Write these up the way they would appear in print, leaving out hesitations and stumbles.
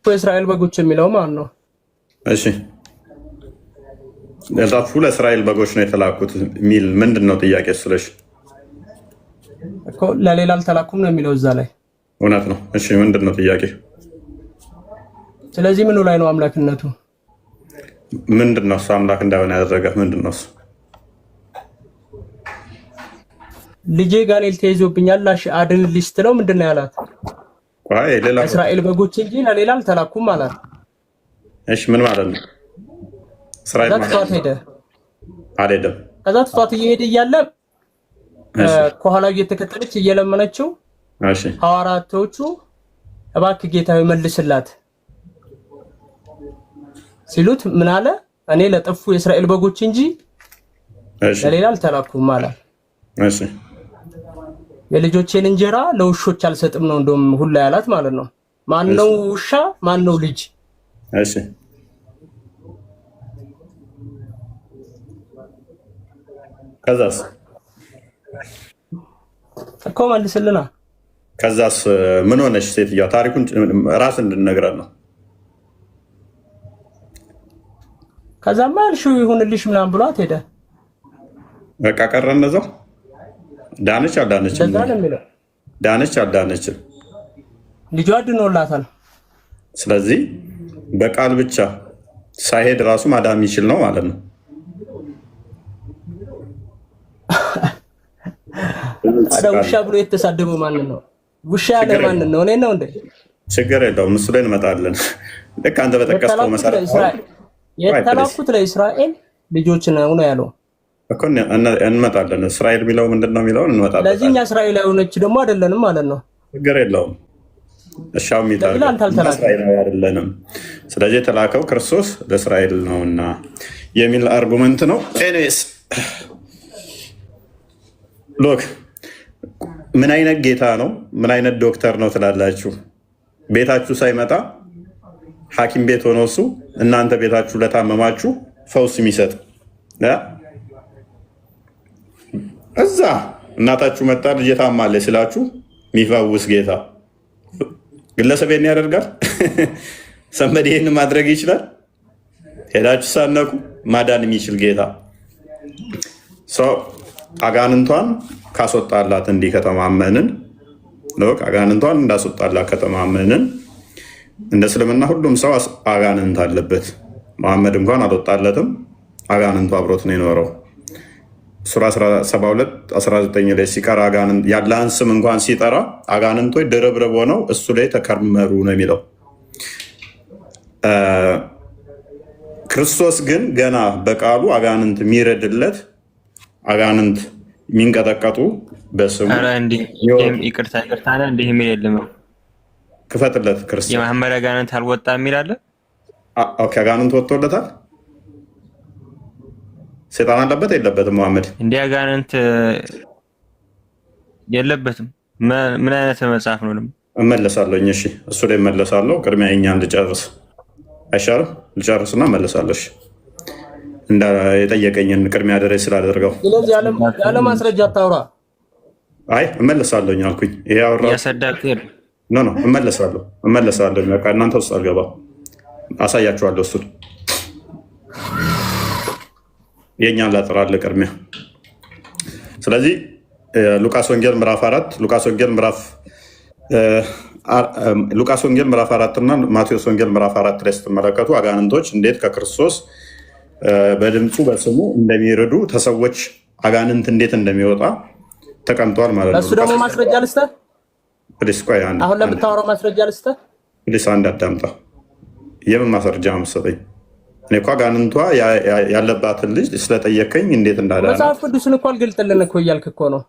እስራኤል በጎች የሚለው ማን ነው? እሺ ለጠፉ ለእስራኤል በጎች ነው የተላኩት የሚል ምንድን ነው ጥያቄ ስለሽ እኮ ለሌላ አልተላኩም ነው የሚለው እዛ ላይ። እውነት ነው። እሺ ምንድን ነው ጥያቄ? ስለዚህ ምኑ ላይ ነው አምላክነቱ? ምንድን ነው እሱ አምላክ እንዳይሆን ያደረገ ምንድን ነው እሱ? ልጄ ጋኔል ተይዞብኛል አድን ሊስት ነው ምንድን ነው ያላት? እስራኤል በጎች እንጂ ለሌላ አልተላኩም አላት። እሺ ምን ማለት ነው? እስራኤል ማለት ሄደ አልሄደም። ከዛ ትቷት እየሄደ እያለ ከኋላው እየተከተለች እየለመነችው ሐዋርያቶቹ እባክህ ጌታዬ መልስላት ሲሉት ምን አለ? እኔ ለጠፉ የእስራኤል በጎች እንጂ ለሌላ አልተላኩም ማለት። እሺ የልጆቼን እንጀራ ለውሾች አልሰጥም ነው እንደውም ሁላ ያላት ማለት ነው። ማን ነው ውሻ? ማን ነው ልጅ? እሺ ከዛስ እኮ መልስልና ከዛስ ምን ሆነሽ ሴትዮዋ? ታሪኩን ራስ እንድንነግረን ነው። ከዛማ እልሽው ይሁንልሽ ምናምን ብሏት ሄደ። በቃ ቀረ እንደዛው። ዳነች አልዳነችም? ዳነች አልዳነችም? ልጇ ድኖላታል። ስለዚህ በቃል ብቻ ሳይሄድ ራሱ ማዳን የሚችል ነው ማለት ነው። ታዲያ ውሻ ብሎ የተሳደበው ማንን ነው? ውሻ ያለ ማንን ነው? እኔ ነው እንዴ? ችግር የለውም እሱ ላይ እንመጣለን። ልክ አንተ በጠቀስከው መሰረት የተላኩት ለእስራኤል ልጆች ነው ያለው እኮ እንመጣለን። እስራኤል የሚለው ምንድን ነው የሚለውን እንመጣለን። ስለዚህ እኛ እስራኤል አይሆነች ደግሞ አይደለንም ማለት ነው። ችግር የለውም። እሻው እስራኤላዊ አይደለንም። ስለዚህ የተላከው ክርስቶስ ለእስራኤል ነውና የሚል አርጉመንት ነው። ኤኒዌይስ ሎክ ምን አይነት ጌታ ነው? ምን አይነት ዶክተር ነው ትላላችሁ? ቤታችሁ ሳይመጣ ሐኪም ቤት ሆኖ እሱ እናንተ ቤታችሁ ለታመማችሁ ፈውስ የሚሰጥ እዛ እናታችሁ መጣ ልጅ ታማለች ስላችሁ የሚፈውስ ጌታ ግለሰብ ይሄን ያደርጋል? ሰንበድ ይሄን ማድረግ ይችላል? ሄዳችሁ ሳነቁ ማዳን የሚችል ጌታ አጋንንቷን ካስወጣላት እንዲህ ከተማመንን አጋንንቷን እንዳስወጣላት ከተማመንን እንደ እስልምና ሁሉም ሰው አጋንንት አለበት። መሐመድ እንኳን አልወጣለትም፣ አጋንንቱ አብሮት ነው የኖረው። ሱራ 72:19 ላይ ሲቀራ ያለህን ስም እንኳን ሲጠራ አጋንንቶች ድርብርብ ሆነው እሱ ላይ ተከመሩ ነው የሚለው። ክርስቶስ ግን ገና በቃሉ አጋንንት የሚረድለት አጋንንት የሚንቀጠቀጡ በስሙ ይቅርታ እንዲህ የሚል የለም። ክፈትለት ክርስቶስ የመሐመድ አጋንንት አልወጣ የሚል አለ። አጋንንት ወጥቶለታል። ሰይጣን አለበት የለበትም? መሐመድ እንዲህ አጋንንት የለበትም። ምን አይነት መጽሐፍ ነው? እመለሳለሁ። እሺ እሱ ላይ እመለሳለሁ። ቅድሚያ የእኛን ልጨርስ አይሻልም? ልጨርስና እመለሳለሁ። የጠየቀኝን ቅድሚያ ደረጃ ስላደርገው ያለ ማስረጃ አታውራ። አይ እመለሳለሁ አልኩኝ። ይሄ አወራ እመለሳለሁ። በቃ እናንተ ውስጥ አልገባም። አሳያችኋለሁ። እሱን የእኛን ላጥራለ ቅድሚያ። ስለዚህ ሉቃስ ወንጌል ምዕራፍ 4 ሉቃስ ወንጌል ምዕራፍ 4 እና ማቴዎስ ወንጌል ምዕራፍ 4 ላይ ስትመለከቱ አጋንንቶች እንዴት ከክርስቶስ በድምፁ በስሙ እንደሚረዱ ተሰዎች አጋንንት እንዴት እንደሚወጣ ተቀምጧል ማለት ነው። እሱ ደግሞ ማስረጃ ልስጥህ። አሁን ለምታወራው ማስረጃ ልስጥህ። ፕሊስ አንድ አዳምጣ። የምን ማስረጃ መሰለኝ? እኔ እኮ አጋንንቷ ያለባትን ልጅ ስለጠየቀኝ እንዴት እንዳዳነ መጽሐፍ ቅዱስን እኮ አልገልጥልን እኮ እያልክ እኮ ነው።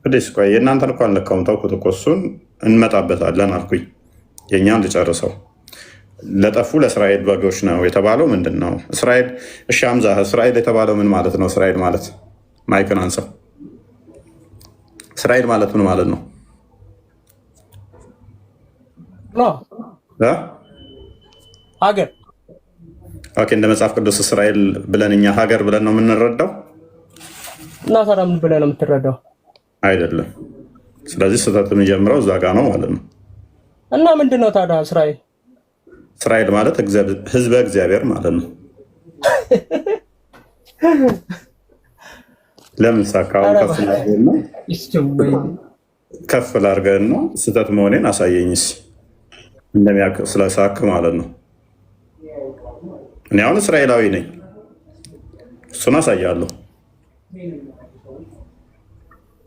ፕሊስ የእናንተን እኮ አልነካውም፣ ተውኩት እኮ እሱን እንመጣበታለን አልኩኝ። የእኛን ልጨርሰው። ለጠፉ ለእስራኤል በጎች ነው የተባለው ምንድን ነው? እስራኤል እሺ፣ ሐምዛ እስራኤል የተባለው ምን ማለት ነው? እስራኤል ማለት ማይክን አንሳ። እስራኤል ማለት ምን ማለት ነው? ሀገር። ኦኬ፣ እንደ መጽሐፍ ቅዱስ እስራኤል ብለን እኛ ሀገር ብለን ነው የምንረዳው። እና ታዲያ ምን ብለን ነው የምትረዳው? አይደለም። ስለዚህ ስህተት የሚጀምረው እዛ ጋ ነው ማለት ነው። እና ምንድን ነው ታዲያ እስራኤል? እስራኤል ማለት ህዝበ እግዚአብሔር ማለት ነው። ለምን ሳካውን ከፍ ላድርገህና ስህተት መሆኔን አሳየኝስ እንደሚያውቅ ስለሳክ ማለት ነው። እኔ አሁን እስራኤላዊ ነኝ፣ እሱን አሳያለሁ።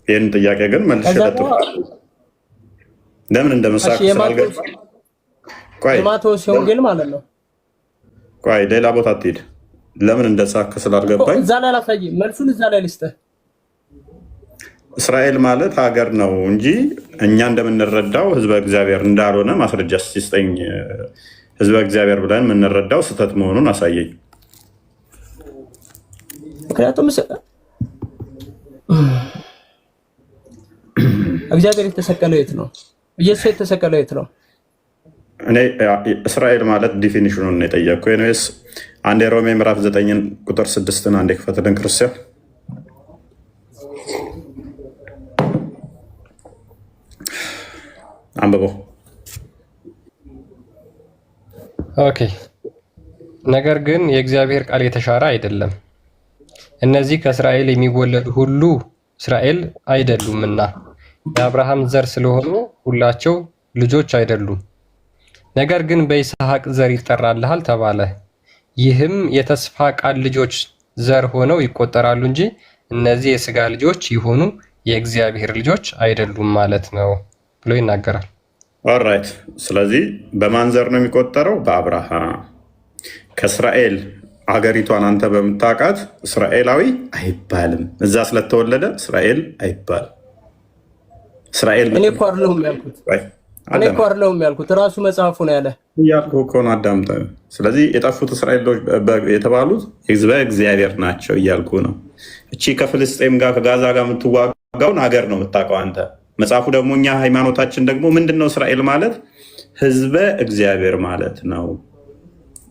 ይህን ጥያቄ ግን መልሼ ለምን እንደመሳክ ስላልገባ የማቴዎስ ወንጌል ማለት ነው። ቆይ ሌላ ቦታ አትሄድ። ለምን እንደሳክ ስላልገባኝ እዛ ላይ አላሳይም። መልሱን እዛ ላይ ልስጥህ። እስራኤል ማለት ሀገር ነው እንጂ እኛ እንደምንረዳው ህዝበ እግዚአብሔር እንዳልሆነ ማስረጃ ሲስጠኝ። ህዝበ እግዚአብሔር ብለን የምንረዳው ስህተት መሆኑን አሳየኝ። ምክንያቱም እግዚአብሔር የተሰቀለው የት ነው? ኢየሱስ የተሰቀለው የት ነው? እኔ እስራኤል ማለት ዲፊኒሽኑን ነው የጠየቅኩ። ወይስ አንድ ሮሜ ምዕራፍ 9 ቁጥር 6 አንድ ክፈትልን ክርስቲያን አንብቦ። ኦኬ። ነገር ግን የእግዚአብሔር ቃል የተሻረ አይደለም። እነዚህ ከእስራኤል የሚወለዱ ሁሉ እስራኤል አይደሉምና የአብርሃም ዘር ስለሆኑ ሁላቸው ልጆች አይደሉም። ነገር ግን በይስሐቅ ዘር ይጠራልሃል ተባለ። ይህም የተስፋ ቃል ልጆች ዘር ሆነው ይቆጠራሉ እንጂ እነዚህ የስጋ ልጆች የሆኑ የእግዚአብሔር ልጆች አይደሉም ማለት ነው ብሎ ይናገራል። ኦልራይት። ስለዚህ በማን ዘር ነው የሚቆጠረው? በአብርሃም። ከእስራኤል ሀገሪቷን አንተ በምታውቃት እስራኤላዊ አይባልም። እዛ ስለተወለደ እስራኤል አይባልም። እስራኤል እኔ እኮ አይደለሁም ያልኩት ራሱ መጽሐፉ ነው ያለ እያልኩ እኮ ነው። አዳምጠ። ስለዚህ የጠፉት እስራኤሎች የተባሉት ህዝበ እግዚአብሔር ናቸው እያልኩ ነው። እቺ ከፍልስጤም ጋር ከጋዛ ጋር የምትዋጋውን ሀገር ነው የምታውቀው አንተ። መጽሐፉ ደግሞ እኛ ሃይማኖታችን ደግሞ ምንድን ነው? እስራኤል ማለት ህዝበ እግዚአብሔር ማለት ነው።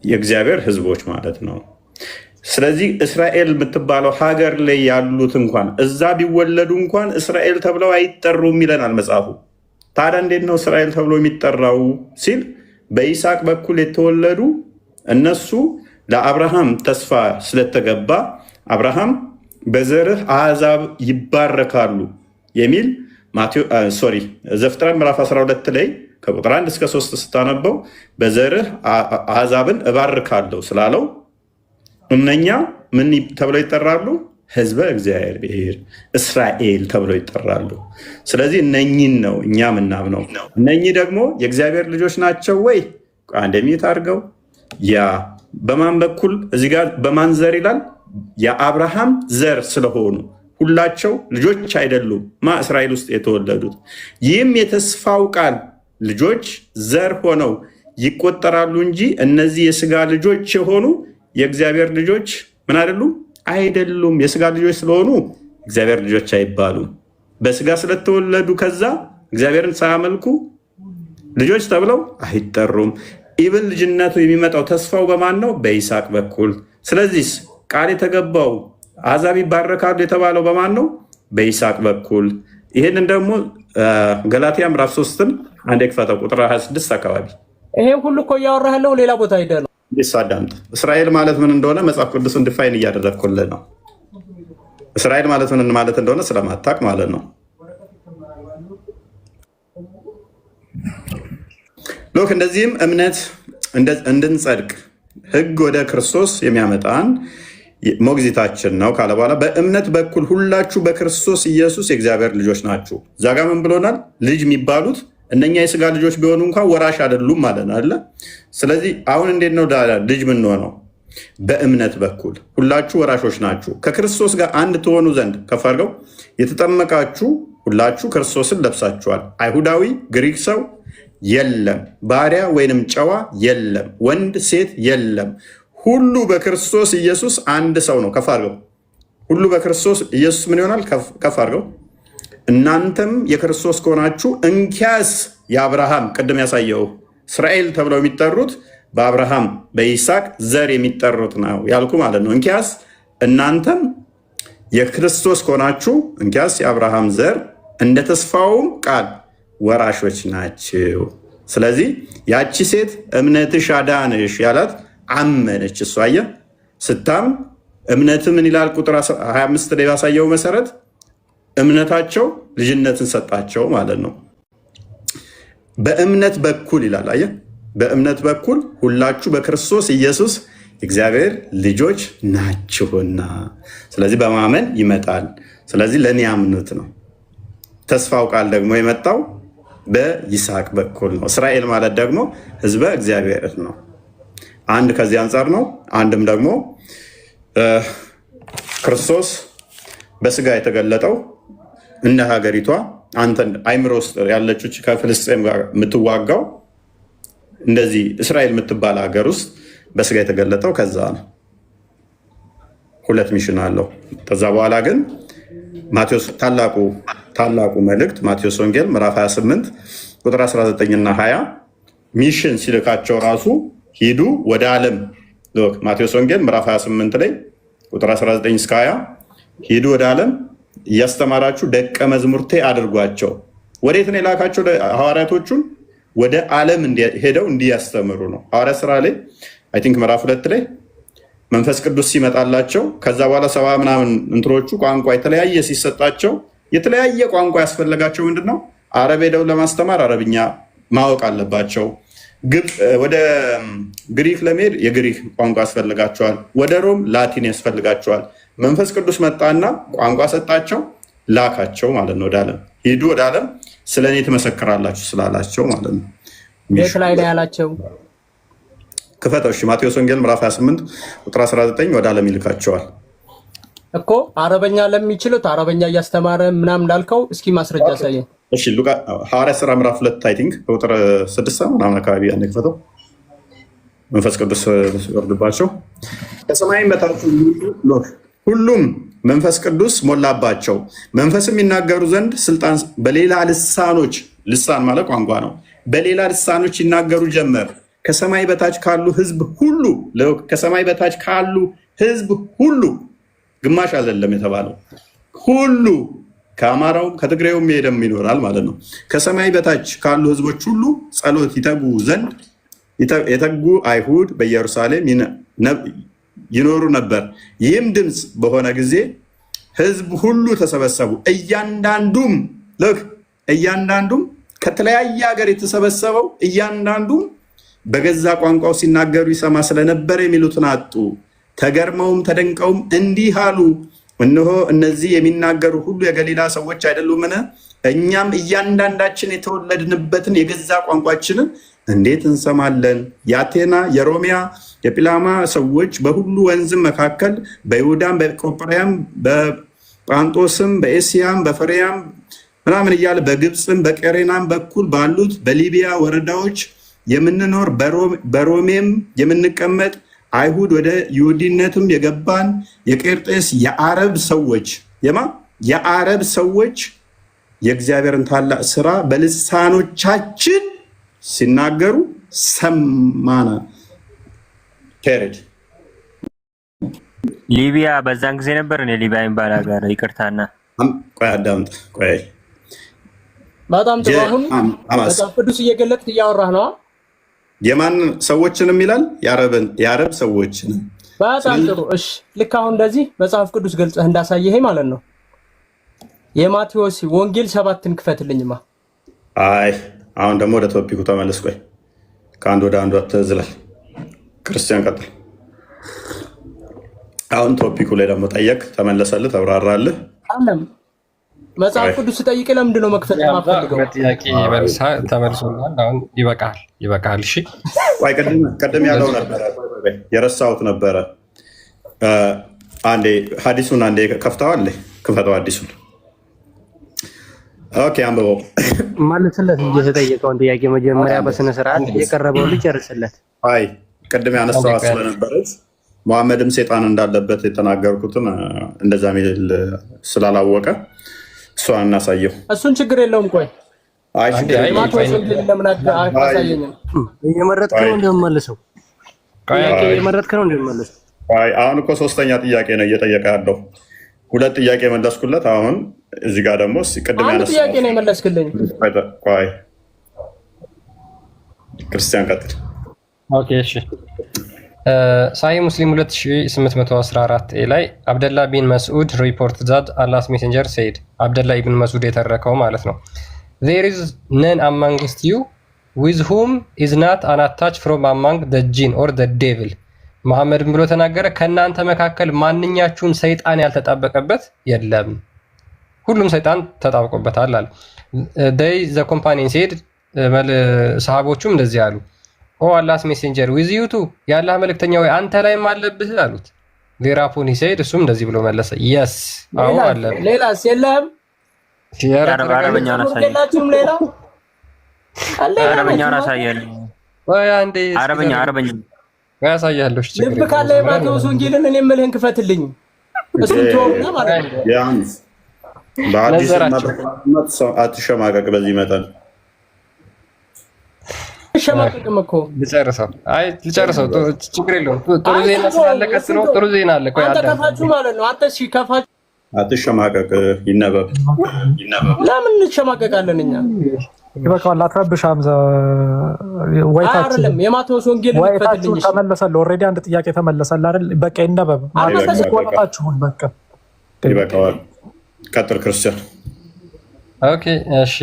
የእግዚአብሔር ህዝቦች ማለት ነው። ስለዚህ እስራኤል የምትባለው ሀገር ላይ ያሉት እንኳን እዛ ቢወለዱ እንኳን እስራኤል ተብለው አይጠሩም ይለናል መጽሐፉ። ታዲያ እንዴት ነው እስራኤል ተብሎ የሚጠራው ሲል በይስሐቅ በኩል የተወለዱ እነሱ ለአብርሃም ተስፋ ስለተገባ አብርሃም በዘርህ አሕዛብ ይባረካሉ የሚል ዘፍጥረት ምዕራፍ 12 ላይ ከቁጥር 1 እስከ 3 ስታነበው በዘርህ አሕዛብን እባርካለሁ ስላለው እነኛ ምን ተብለው ይጠራሉ? ህዝበ እግዚአብሔር እስራኤል ተብለው ይጠራሉ። ስለዚህ እነኝን ነው እኛ ምናምነው። እነኚህ ደግሞ የእግዚአብሔር ልጆች ናቸው ወይ? አንደሚት አድርገው ያ በማን በኩል እዚህ ጋር በማን ዘር ይላል? የአብርሃም ዘር ስለሆኑ ሁላቸው ልጆች አይደሉም። እስራኤል ውስጥ የተወለዱት ይህም የተስፋው ቃል ልጆች ዘር ሆነው ይቆጠራሉ እንጂ እነዚህ የስጋ ልጆች የሆኑ የእግዚአብሔር ልጆች ምን አይደሉም? አይደሉም። የስጋ ልጆች ስለሆኑ እግዚአብሔር ልጆች አይባሉም። በስጋ ስለተወለዱ ከዛ እግዚአብሔርን ሳያመልኩ ልጆች ተብለው አይጠሩም። ኢብን ልጅነቱ የሚመጣው ተስፋው በማን ነው? በይስሐቅ በኩል። ስለዚህ ቃል የተገባው አሕዛብ ይባረካሉ የተባለው በማን ነው? በይስሐቅ በኩል። ይህንን ደግሞ ገላትያ ምዕራፍ 3ን አንድ ክፈተው ቁጥር 26 አካባቢ። ይሄ ሁሉ እኮ እያወራህ ያለው ሌላ ቦታ ሄደህ ነው። አዳምጥ። እስራኤል ማለት ምን እንደሆነ መጽሐፍ ቅዱስን ዲፋይን እያደረግኩልህ ነው። እስራኤል ማለት ምን ማለት እንደሆነ ስለማታውቅ ማለት ነው። ሎክ እንደዚህም እምነት እንድንጸድቅ ሕግ ወደ ክርስቶስ የሚያመጣን ሞግዚታችን ነው ካለ በኋላ በእምነት በኩል ሁላችሁ በክርስቶስ ኢየሱስ የእግዚአብሔር ልጆች ናችሁ። እዛ ጋ ምን ብሎናል? ልጅ የሚባሉት እነኛ የስጋ ልጆች ቢሆኑ እንኳን ወራሽ አይደሉም ማለት ነው አለ። ስለዚህ አሁን እንዴት ነው ልጅ የምንሆነው? በእምነት በኩል ሁላችሁ ወራሾች ናችሁ ከክርስቶስ ጋር አንድ ትሆኑ ዘንድ ከፍ አድርገው የተጠመቃችሁ ሁላችሁ ክርስቶስን ለብሳችኋል። አይሁዳዊ ግሪክ ሰው የለም፣ ባሪያ ወይንም ጨዋ የለም፣ ወንድ ሴት የለም፣ ሁሉ በክርስቶስ ኢየሱስ አንድ ሰው ነው። ከፍ አድርገው ሁሉ በክርስቶስ ኢየሱስ ምን ይሆናል? ከፍ አድርገው እናንተም የክርስቶስ ከሆናችሁ እንኪያስ የአብርሃም ቅድም ያሳየው እስራኤል ተብለው የሚጠሩት በአብርሃም በይስሐቅ ዘር የሚጠሩት ነው ያልኩ ማለት ነው። እንኪያስ እናንተም የክርስቶስ ከሆናችሁ እንኪያስ የአብርሃም ዘር እንደ ተስፋውም ቃል ወራሾች ናችሁ። ስለዚህ ያቺ ሴት እምነትሽ አዳንሽ ያላት አመነች። እሷ አየህ ስታምን እምነት ምን ይላል? ቁጥር 25 ላይ ባሳየው መሰረት እምነታቸው ልጅነትን ሰጣቸው ማለት ነው። በእምነት በኩል ይላል አየህ፣ በእምነት በኩል ሁላችሁ በክርስቶስ ኢየሱስ እግዚአብሔር ልጆች ናችሁና። ስለዚህ በማመን ይመጣል። ስለዚህ ለእኔ አምኑት ነው። ተስፋው ቃል ደግሞ የመጣው በይስሐቅ በኩል ነው። እስራኤል ማለት ደግሞ ህዝበ እግዚአብሔር ነው። አንድ ከዚህ አንጻር ነው። አንድም ደግሞ ክርስቶስ በስጋ የተገለጠው እንደ ሀገሪቷ አንተ አይምሮ ውስጥ ያለችው ከፍልስጤም ጋር የምትዋጋው እንደዚህ እስራኤል የምትባል ሀገር ውስጥ በስጋ የተገለጠው ከዛ ነው። ሁለት ሚሽን አለው። ከዛ በኋላ ግን ማቴዎስ ታላቁ መልእክት ማቴዎስ ወንጌል ምዕራፍ 28 ቁጥር 19 እና 20 ሚሽን ሲልካቸው ራሱ ሂዱ ወደ ዓለም። ማቴዎስ ወንጌል ምዕራፍ 28 ላይ ቁጥር 19 እስከ 20 ሂዱ ወደ ዓለም እያስተማራችሁ ደቀ መዝሙርቴ አድርጓቸው። ወዴት ነው የላካቸው ሐዋርያቶቹን? ወደ ዓለም ሄደው እንዲያስተምሩ ነው። ሐዋርያ ስራ ላይ አይ ቲንክ ምዕራፍ 2 ላይ መንፈስ ቅዱስ ሲመጣላቸው ከዛ በኋላ 70 ምናምን እንትሮቹ ቋንቋ የተለያየ ሲሰጣቸው የተለያየ ቋንቋ ያስፈለጋቸው ምንድን ነው? አረብ ሄደው ለማስተማር አረብኛ ማወቅ አለባቸው። ወደ ግሪክ ለመሄድ የግሪክ ቋንቋ ያስፈልጋቸዋል። ወደ ሮም ላቲን ያስፈልጋቸዋል። መንፈስ ቅዱስ መጣና ቋንቋ ሰጣቸው፣ ላካቸው ማለት ነው። ወደ ዓለም ሂዱ፣ ወደ ዓለም ስለ እኔ ትመሰክራላችሁ ስላላቸው ማለት ነው። ቤት ላይ ነው ያላቸው። ክፈተው እሺ። ማቴዎስ ወንጌል ምዕራፍ 28 ቁጥር 19 ወደ ዓለም ይልካቸዋል እኮ። አረበኛ ለሚችሉት አረበኛ እያስተማረ ምናምን ላልከው እስኪ ማስረጃ ያሳየን። እሺ ሐዋርያ ሥራ ምዕራፍ 2 አይ ቲንክ ቁጥር 6 ምናምን አካባቢ ያን ክፈተው። መንፈስ ቅዱስ ወርድባቸው ከሰማይም በታች ሁሉም መንፈስ ቅዱስ ሞላባቸው፣ መንፈስም ይናገሩ ዘንድ ስልጣን በሌላ ልሳኖች፣ ልሳን ማለት ቋንቋ ነው፣ በሌላ ልሳኖች ይናገሩ ጀመር። ከሰማይ በታች ካሉ ህዝብ ሁሉ ከሰማይ በታች ካሉ ህዝብ ሁሉ ግማሽ አይደለም የተባለው ሁሉ ከአማራውም ከትግሬውም ሄደም ይኖራል ማለት ነው። ከሰማይ በታች ካሉ ህዝቦች ሁሉ ጸሎት ይተጉ ዘንድ የተጉ አይሁድ በኢየሩሳሌም ይኖሩ ነበር። ይህም ድምፅ በሆነ ጊዜ ህዝብ ሁሉ ተሰበሰቡ። እያንዳንዱም ከተለያየ ሀገር የተሰበሰበው እያንዳንዱም በገዛ ቋንቋው ሲናገሩ ይሰማ ስለነበር የሚሉትን አጡ። ተገርመውም ተደንቀውም እንዲህ አሉ፣ እነሆ እነዚህ የሚናገሩ ሁሉ የገሊላ ሰዎች አይደሉምን? እኛም እያንዳንዳችን የተወለድንበትን የገዛ ቋንቋችንን እንዴት እንሰማለን? የአቴና፣ የሮሚያ፣ የጲላማ ሰዎች በሁሉ ወንዝም መካከል በይሁዳም፣ በቆጵርያም፣ በጳንጦስም፣ በኤስያም፣ በፈሪያም ምናምን እያለ በግብፅም በቀሬናም በኩል ባሉት በሊቢያ ወረዳዎች የምንኖር በሮሜም የምንቀመጥ አይሁድ ወደ ይሁዲነትም የገባን የቄርጤስ የአረብ ሰዎች የአረብ ሰዎች የእግዚአብሔርን ታላቅ ስራ በልሳኖቻችን ሲናገሩ ሰማና። ፔሬድ ሊቢያ በዛን ጊዜ ነበር። እኔ ሊቢያ የሚባል ሀገር ይቅርታና፣ ቆይ አዳምጥ። ቆይ በጣም ጥሩ። አሁን መጽሐፍ ቅዱስ እየገለጥክ እያወራህ ነው። የማን ሰዎችንም ይላል? የአረብ ሰዎችንም። በጣም ጥሩ። እሺ ልክ አሁን እንደዚህ መጽሐፍ ቅዱስ ገልጸህ እንዳሳየህ ማለት ነው። የማቴዎስ ወንጌል 7ን ክፈትልኝማ። አይ አሁን ደግሞ ወደ ቶፒኩ ተመለስ። ቆይ ከአንድ ወደ አንዱ አትዝላል። ክርስቲያን ቀጥል። አሁን ቶፒኩ ላይ ደግሞ ጠየቅ፣ ተመለሰልህ፣ ተብራራልህ። አለም መጽሐፍ ቅዱስ ጠይቅ። ለምንድን ነው መክፈት የማፈልገው? ጥያቄ ተመልሶልሃል። አሁን ይበቃል። እሺ ቆይ ቀደም ያለው ነበረ፣ የረሳሁት ነበረ። አንዴ ሐዲሱን አንዴ ከፍተዋል። ክፈተው ሐዲሱን። ኦኬ አንብበው። ማለትለት እንጂ የተጠየቀውን ጥያቄ መጀመሪያ በስነ ስርዓት የቀረበው ልጅ ጨርስለት። አይ ቅድም ያነሳኋት ስለነበረች መሐመድም ሴጣን እንዳለበት የተናገርኩትን እንደዛ ሚል ስላላወቀ እሷን እናሳየው። እሱን ችግር የለውም። ቆይ እየመረጥክ ነው እንደምመልሰው። አሁን እኮ ሶስተኛ ጥያቄ ነው እየጠየቀ ያለው። 2 ጥያቄ መለስኩለት። አሁን እዚህ ጋር ደግሞ ቅድም ጥያቄ ነው የመለስክልኝ። ክርስቲያን ቀጥል። ኦኬ እሺ ሳሂህ ሙስሊም 2814 ላይ አብደላ ቢን መስዑድ ሪፖርት ዛት አላህስ ሜሴንጀር ሴድ አብደላ ኢብን መስዑድ የተረከው ማለት ነው። there is none amongst you with whom is not an attach from among the jinn or the devil መሐመድ ብሎ ተናገረ። ከናንተ መካከል ማንኛችሁም ሰይጣን ያልተጣበቀበት የለም፣ ሁሉም ሰይጣን ተጣብቆበታል አለ። they the companion said ሰሃቦቹም እንደዚህ አሉ ኦ አላህስ ሜሴንጀር ዊዝ ዩ ቱ የአላህ መልእክተኛ ወይ አንተ ላይም አለብህ አሉት። ዜራፖን ሂሰይድ እሱም እንደዚህ ብሎ መለሰ የስ አዎ አለብህ። ሌላስ የለም? አረበኛውን አሳየን። ሌላ አረበኛውን አሳየን። ወይ አንዴ አረበኛ ወይ አሳያለሁ። ችግር ልብ ካለ የማቴዎስ ወንጌልን እኔ የምልህን ክፈትልኝ። እሱን ተወውና ማለት ነው። ቢያንስ በአዲስ መጥቶ አትሸማቀቅ። በዚህ መጠን ሸማቀቅም እኮ ልጨርሰው። አይ ልጨርሰው፣ ችግር የለውም። ጥሩ ዜና ስላለቀስ ነው። ጥሩ ዜና አለ። ቆይ አንተ ከፋችሁ ማለት ነው። አንተ እሺ ከፋችሁ አትሸማቀቅ። ይነበብ። ለምን እንሸማቀቃለን እኛ? ይበቃዋል። አትረብሽ ሀምዛ። አይደለም የማቴዎስ ወንጌል ወይታችሁ ተመለሰልህ። ኦልሬዲ አንድ ጥያቄ ተመለሰልህ አይደል? በቃ ይነበብ። ወጣችሁን በቃ ይበቃዋል። ቀጥል ክርስቲያን። ኦኬ እሺ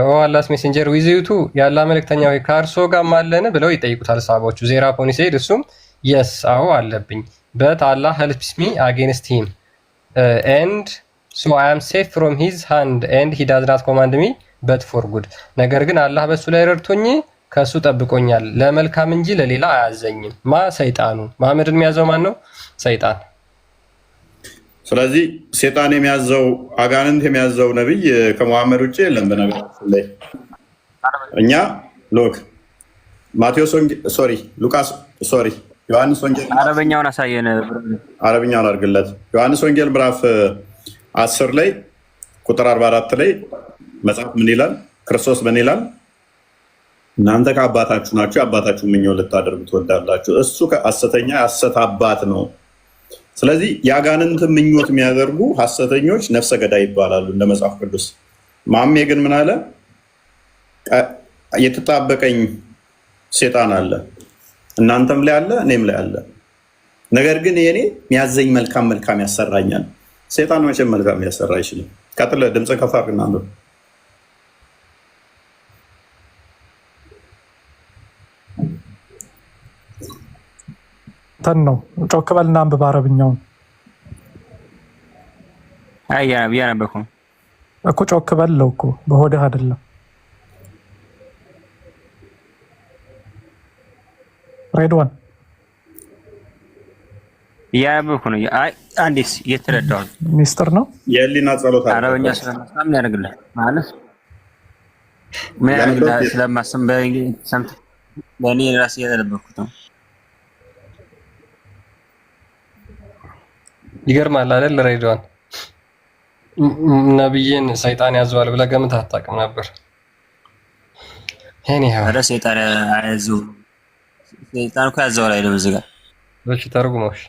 ኦ አላህስ ሜሴንጀር ዊዝ ዩ ቱ የአላህ መልእክተኛ ወይ ከእርሶ ጋር ማለን ብለው ይጠይቁታል ሰሃቦቹ። ዜራ ፖኒ ሲሄድ እሱም የስ አዎ አለብኝ በት አላህ ሄልፕስ ሚ አጌንስት ሂም ኤንድ ሶ አይ አም ሴፍ ፍሮም ሂዝ ሃንድ ኤንድ ሂ ዳዝ ናት ኮማንድ ሚ በት ፎር ጉድ። ነገር ግን አላህ በሱ ላይ ረድቶኝ ከሱ ጠብቆኛል፣ ለመልካም እንጂ ለሌላ አያዘኝም። ሰይጣኑ መሐመድን የሚያዘው ማን ነው? ሰይጣን። ስለዚህ ሴጣን የሚያዘው አጋንንት የሚያዘው ነብይ ከመሐመድ ውጭ የለም። በነገራችን ላይ እኛ ዮሐንስ ወንጌል አረበኛውን አሳየን። አረበኛውን አድርግለት። ዮሐንስ ወንጌል ምዕራፍ 10 ላይ ቁጥር 44 ላይ መጽሐፍ ምን ይላል? ክርስቶስ ምን ይላል? እናንተ ከአባታችሁ ናችሁ፣ የአባታችሁ ምኞት ልታደርጉ ትወዳላችሁ። እሱ ሐሰተኛ የሐሰት አባት ነው። ስለዚህ የአጋንንት ምኞት የሚያደርጉ ሐሰተኞች ነፍሰ ገዳይ ይባላሉ እንደ መጽሐፍ ቅዱስ። ማሜ ግን ምን አለ? የተጣበቀኝ ሴጣን አለ፣ እናንተም ላይ አለ፣ እኔም ላይ አለ። ነገር ግን የኔ የሚያዘኝ መልካም መልካም ያሰራኛል። ሴጣን መቼም መልካም ያሰራ አይችልም። ቀጥለ ድምፅ ከፍ አድርግና አንዱ ነው ጮክ በልና አንብብ አረብኛውን። አይ ያነበኩ እኮ ጮክ በለው እኮ በሆድህ አይደለም። ሬድዋን ያነበኩ ነው። አይ አንዲስ እየተረዳው ሚስጥር ነው። የሊና ጸሎት አረበኛ ስለማስም ያደርግልህ ማለት ምን ያደርግልህ ስለማስም በሰምት ለኔ ራስ እየተደበኩት ነው። ይገርማል አይደል? ሬድዋን ነብይን ሰይጣን ያዘዋል ብለህ ገምተህ አታውቅም ነበር። ኧረ ሰይጣን አያዘው። ሰይጣን እኮ ያዘዋል አይደል? እዚህ ጋር እሺ ተርጉመውሽ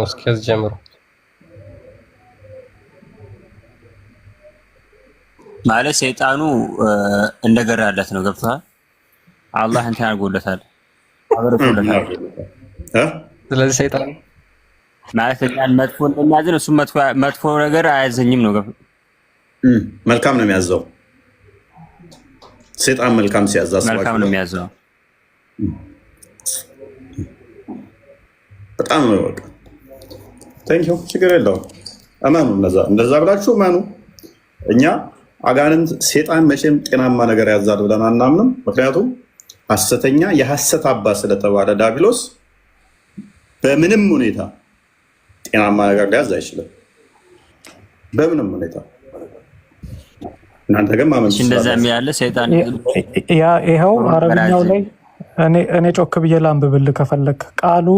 እስኪ ከዚህ ጀምሮ ማለት ሰይጣኑ እንደገራለት ነው። ገብቶሃል? አላህ እንትን አድርጎለታል። ስለዚህ ሰይጣን ማለት መጥፎ እንደሚያዝን እሱ መጥፎ ነገር አያዘኝም ነው። መልካም ነው የሚያዘው። ሰይጣን መልካም ሲያዝ መልካም ነው የሚያዘው። በጣም ነው በቃ ቴንኪው። ችግር የለውም። እመኑ፣ እንደዛ ብላችሁ እመኑ። እኛ አጋንንት ሰይጣን መቼም ጤናማ ነገር ያዛል ብለን አናምንም። ምክንያቱም ሐሰተኛ የሐሰት አባት ስለተባለ ዲያብሎስ በምንም ሁኔታ ጤናማ ነገር ሊያዝ አይችልም። በምንም ሁኔታ እናንተ ግን ማመን እንደዛ የሚያለ ሰይጣን ይኸው አረብኛው ላይ እኔ ጮክ ብዬ ላንብብልህ ከፈለክ። ቃሉ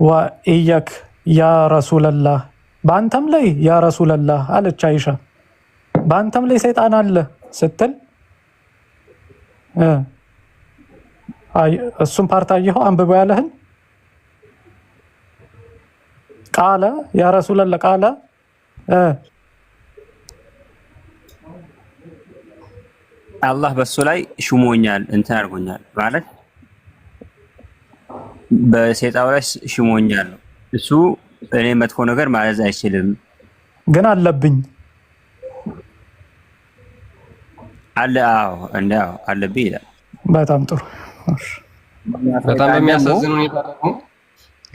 ወኢየክ ያ ረሱለላህ፣ በአንተም ላይ ያ ረሱለላህ አለች አይሻ። በአንተም ላይ ሰይጣን አለ ስትል እሱም ፓርት አየኸው? አንብበው ያለህን ቃለ ያ ረሱለላህ ቃለ አላህ በሱ ላይ ሽሞኛል እንትን አድርጎኛል ማለት በሰይጣን ላይ ሽሞኛል። እሱ እኔ መጥፎ ነገር ማዘዝ አይችልም ግን አለብኝ አለ። አዎ እንዳው አለብኝ ይላል። በጣም ጥሩ። በጣም በሚያሳዝን ሁኔታ ደግሞ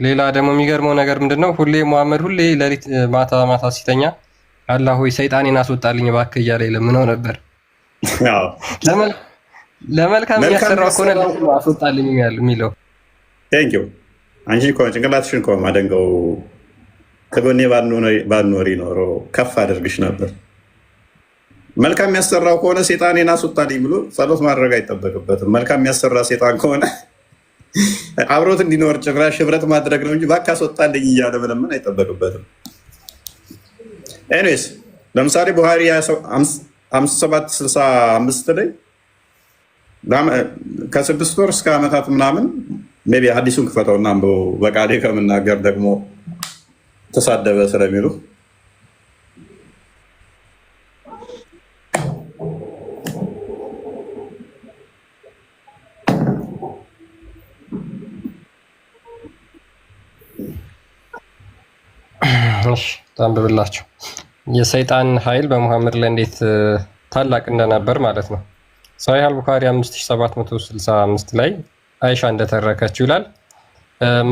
ሌላ ደግሞ የሚገርመው ነገር ምንድነው? ሁሌ መሐመድ ሁሌ ሌሊት ማታ ማታ ሲተኛ አላህ ሆይ ሰይጣኔን አስወጣልኝ እባክህ እያለ ይለምነው ነበር። ለመልካም ያሰራው ከሆነ አስወጣልኝ የሚለው ቴንክ ዩ አንቺ እኮ ጭንቅላትሽን እኮ ማደንቀው ከጎኔ ባልኖሪ ኖሮ ከፍ አድርግሽ ነበር። መልካም የሚያሰራው ከሆነ ሴጣኔን አስወጣልኝ ብሎ ጸሎት ማድረግ አይጠበቅበትም። መልካም የሚያሰራ ሴጣን ከሆነ አብሮት እንዲኖር ጭራሽ ህብረት ማድረግ ነው እንጂ እባክህ አስወጣልኝ እያለ መለመን አይጠበቅበትም። ኤኒዌይስ ለምሳሌ ቡሃሪ 5765 ላይ ከ6 ወር እስከ ዓመታት ምናምን ሜይ ቢ ሐዲሱን ክፈተውና አንብበው በቃሌ ከምናገር ደግሞ ተሳደበ ስለሚሉ ታንብብላችሁ የሰይጣን ኃይል በሙሐመድ ላይ እንዴት ታላቅ እንደነበር ማለት ነው። ሶሒህ አል-ቡኻሪ 5765 ላይ አይሻ እንደተረከችው ይላል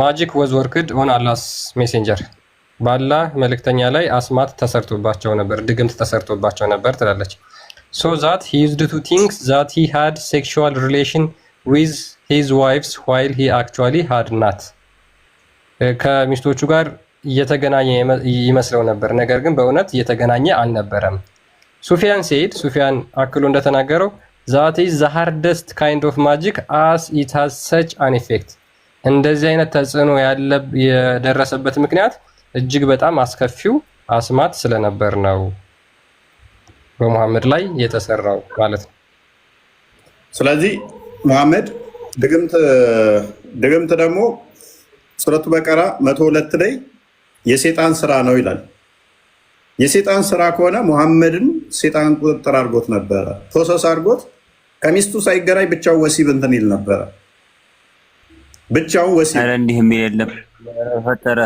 ማጂክ ወዝ ወርክድ ኦን አላህስ ሜሴንጀር በአላህ መልእክተኛ ላይ አስማት ተሰርቶባቸው ነበር፣ ድግምት ተሰርቶባቸው ነበር ትላለች። ሶ ዛት ሂ ዩዝድ ቱ ቲንክ ዛት ሂ ሃድ ሴክሹዋል ሪሌሽን ዊዝ ሂዝ ዋይፍስ ዋይል ሂ አክቹዋሊ ሃድ ናት። ከሚስቶቹ ጋር እየተገናኘ ይመስለው ነበር፣ ነገር ግን በእውነት እየተገናኘ አልነበረም። ሱፊያን ሴድ ሱፊያን አክሎ እንደተናገረው ዛት ኢዝ ዘ ሃርደስት ካይንድ ኦፍ ማጂክ አስ ኢት ሃዝ ሰች አን ኢፌክት። እንደዚህ አይነት ተጽዕኖ የደረሰበት ምክንያት እጅግ በጣም አስከፊው አስማት ስለነበር ነው በሙሐመድ ላይ የተሰራው ማለት ነው። ስለዚህ ሙሐመድ ድግምት ደግሞ ሱረቱ በቀራ 102 ላይ የሴጣን ስራ ነው ይላል። የሴጣን ስራ ከሆነ ሙሐመድን ሴጣን ቁጥጥር አድርጎት ነበረ፣ ፕሮሰስ አድርጎት ከሚስቱ ሳይገናኝ ብቻው ወሲብ እንትን ይል ነበረ። ብቻው ወሲብ እንዲህ የሚል የለም ፈጠረ።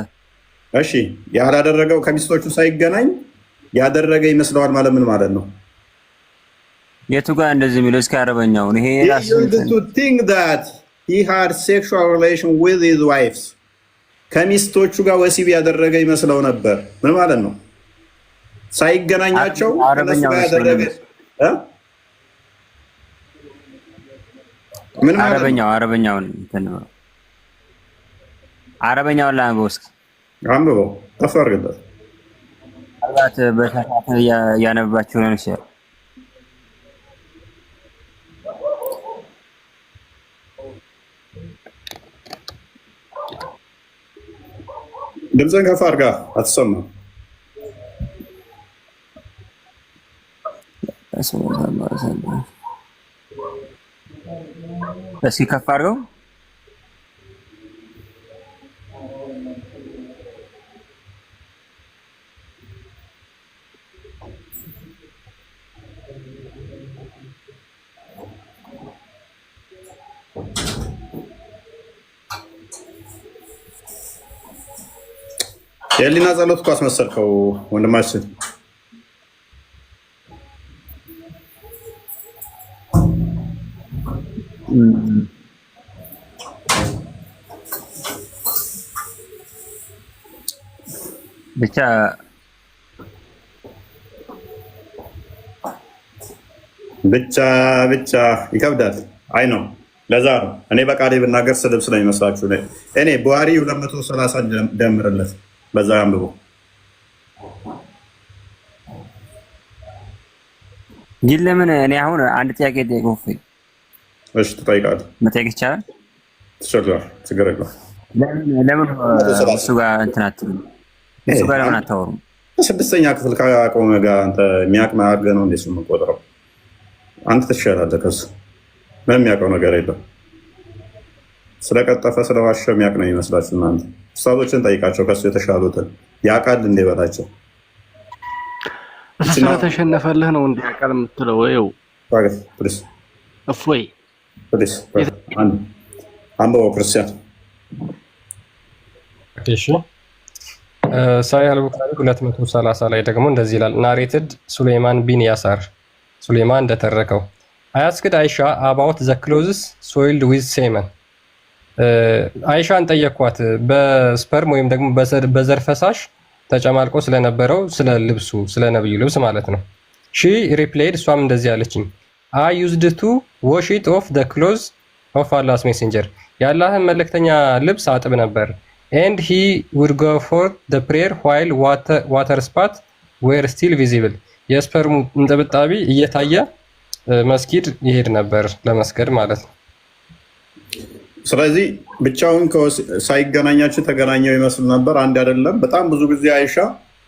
እሺ ያላደረገው ከሚስቶቹ ሳይገናኝ ያደረገ ይመስለዋል ማለት ምን ማለት ነው? የቱ ጋር እንደዚህ የሚለው እስከ አረበኛው ነው። ይሄ he had sexual relation with his wives ከሚስቶቹ ጋር ወሲብ ያደረገ ይመስለው ነበር። ምን ማለት ነው? ሳይገናኛቸው ያደረገ ምን ማለት ነው? አረበኛውን ላንብበው እስኪ አንብበው ጠፍ አድርግበት። አባት በተሳሳተ ያነባችሁ ነው ሲል ድምፅህን ከፍ አድርጋ አትሰማም። እስኪ ከፍ አድርገው። የህሊና ጸሎት እኮ አስመሰልከው ወንድማችን። ብቻ ይከብዳል። አይ ነው ለዛ ነው እኔ በቃሌ ብናገር ስድብ ስለሚመስላችሁ እኔ ቡሃሪ 230 ደምርለት በዛ አንብቦ ግን ለምን እኔ አሁን አንድ ጥያቄ ጠይቀው ፈይ እሺ ትጠይቃለህ? መጠየቅ ይቻላል? ትችላለህ። ችግር የለውም። ለምን እሱ ጋር እንትን አትሉም? እሱ ጋር ለምን አታወሩም? ስድስተኛ ክፍል ካቆመ ጋር አንተ የሚያቅም አድርገህ ነው እንደ እሱ የምቆጥረው። አንተ ትሻላለህ ከሱ። ምንም የሚያውቀው ነገር የለም። ስለቀጠፈ ስለዋሸ የሚያውቅ ነው ይመስላችሁ እናንተ። ኡስታዞችን ጠይቃቸው ከሱ የተሻሉትን ያውቃል እንደ በላቸው። ስለተሸነፈልህ ነው እንዲያቀር የምትለው ወይው ፕሊስ እፎይ ፕሊስ አንበው ክርስቲያን እሺ ሳሂህ አል-ቡኻሪ 230 ላይ ደግሞ እንደዚህ ይላል ናሬትድ ሱሌይማን ቢን ያሳር ሱሌይማን እንደተረከው አያስክድ አይሻ አባውት ዘ ክሎዝስ ሶይልድ ዊዝ ሴመን አይሻን ጠየኳት በስፐርም ወይም ደግሞ በዘር ፈሳሽ ተጨማልቆ ስለነበረው ስለ ልብሱ ስለ ነብዩ ልብስ ማለት ነው ሺ ሪፕላይድ እሷም እንደዚህ አለችኝ አይ ዩዝድ ቱ ዋሽ ኢት ኦፍ ዘ ክሎዝ ኦፍ አላህስ ሜሴንጀር የአላህን መልእክተኛ ልብስ አጥብ ነበር and he would go for the prayer while water spot were still visible የስፐርሙ እንጥብጣቢ እየታየ መስጊድ ይሄድ ነበር ለመስገድ ማለት ነው ስለዚህ ብቻውን ሳይገናኛቸው ተገናኘው ይመስል ነበር አንድ አይደለም በጣም ብዙ ጊዜ አይሻ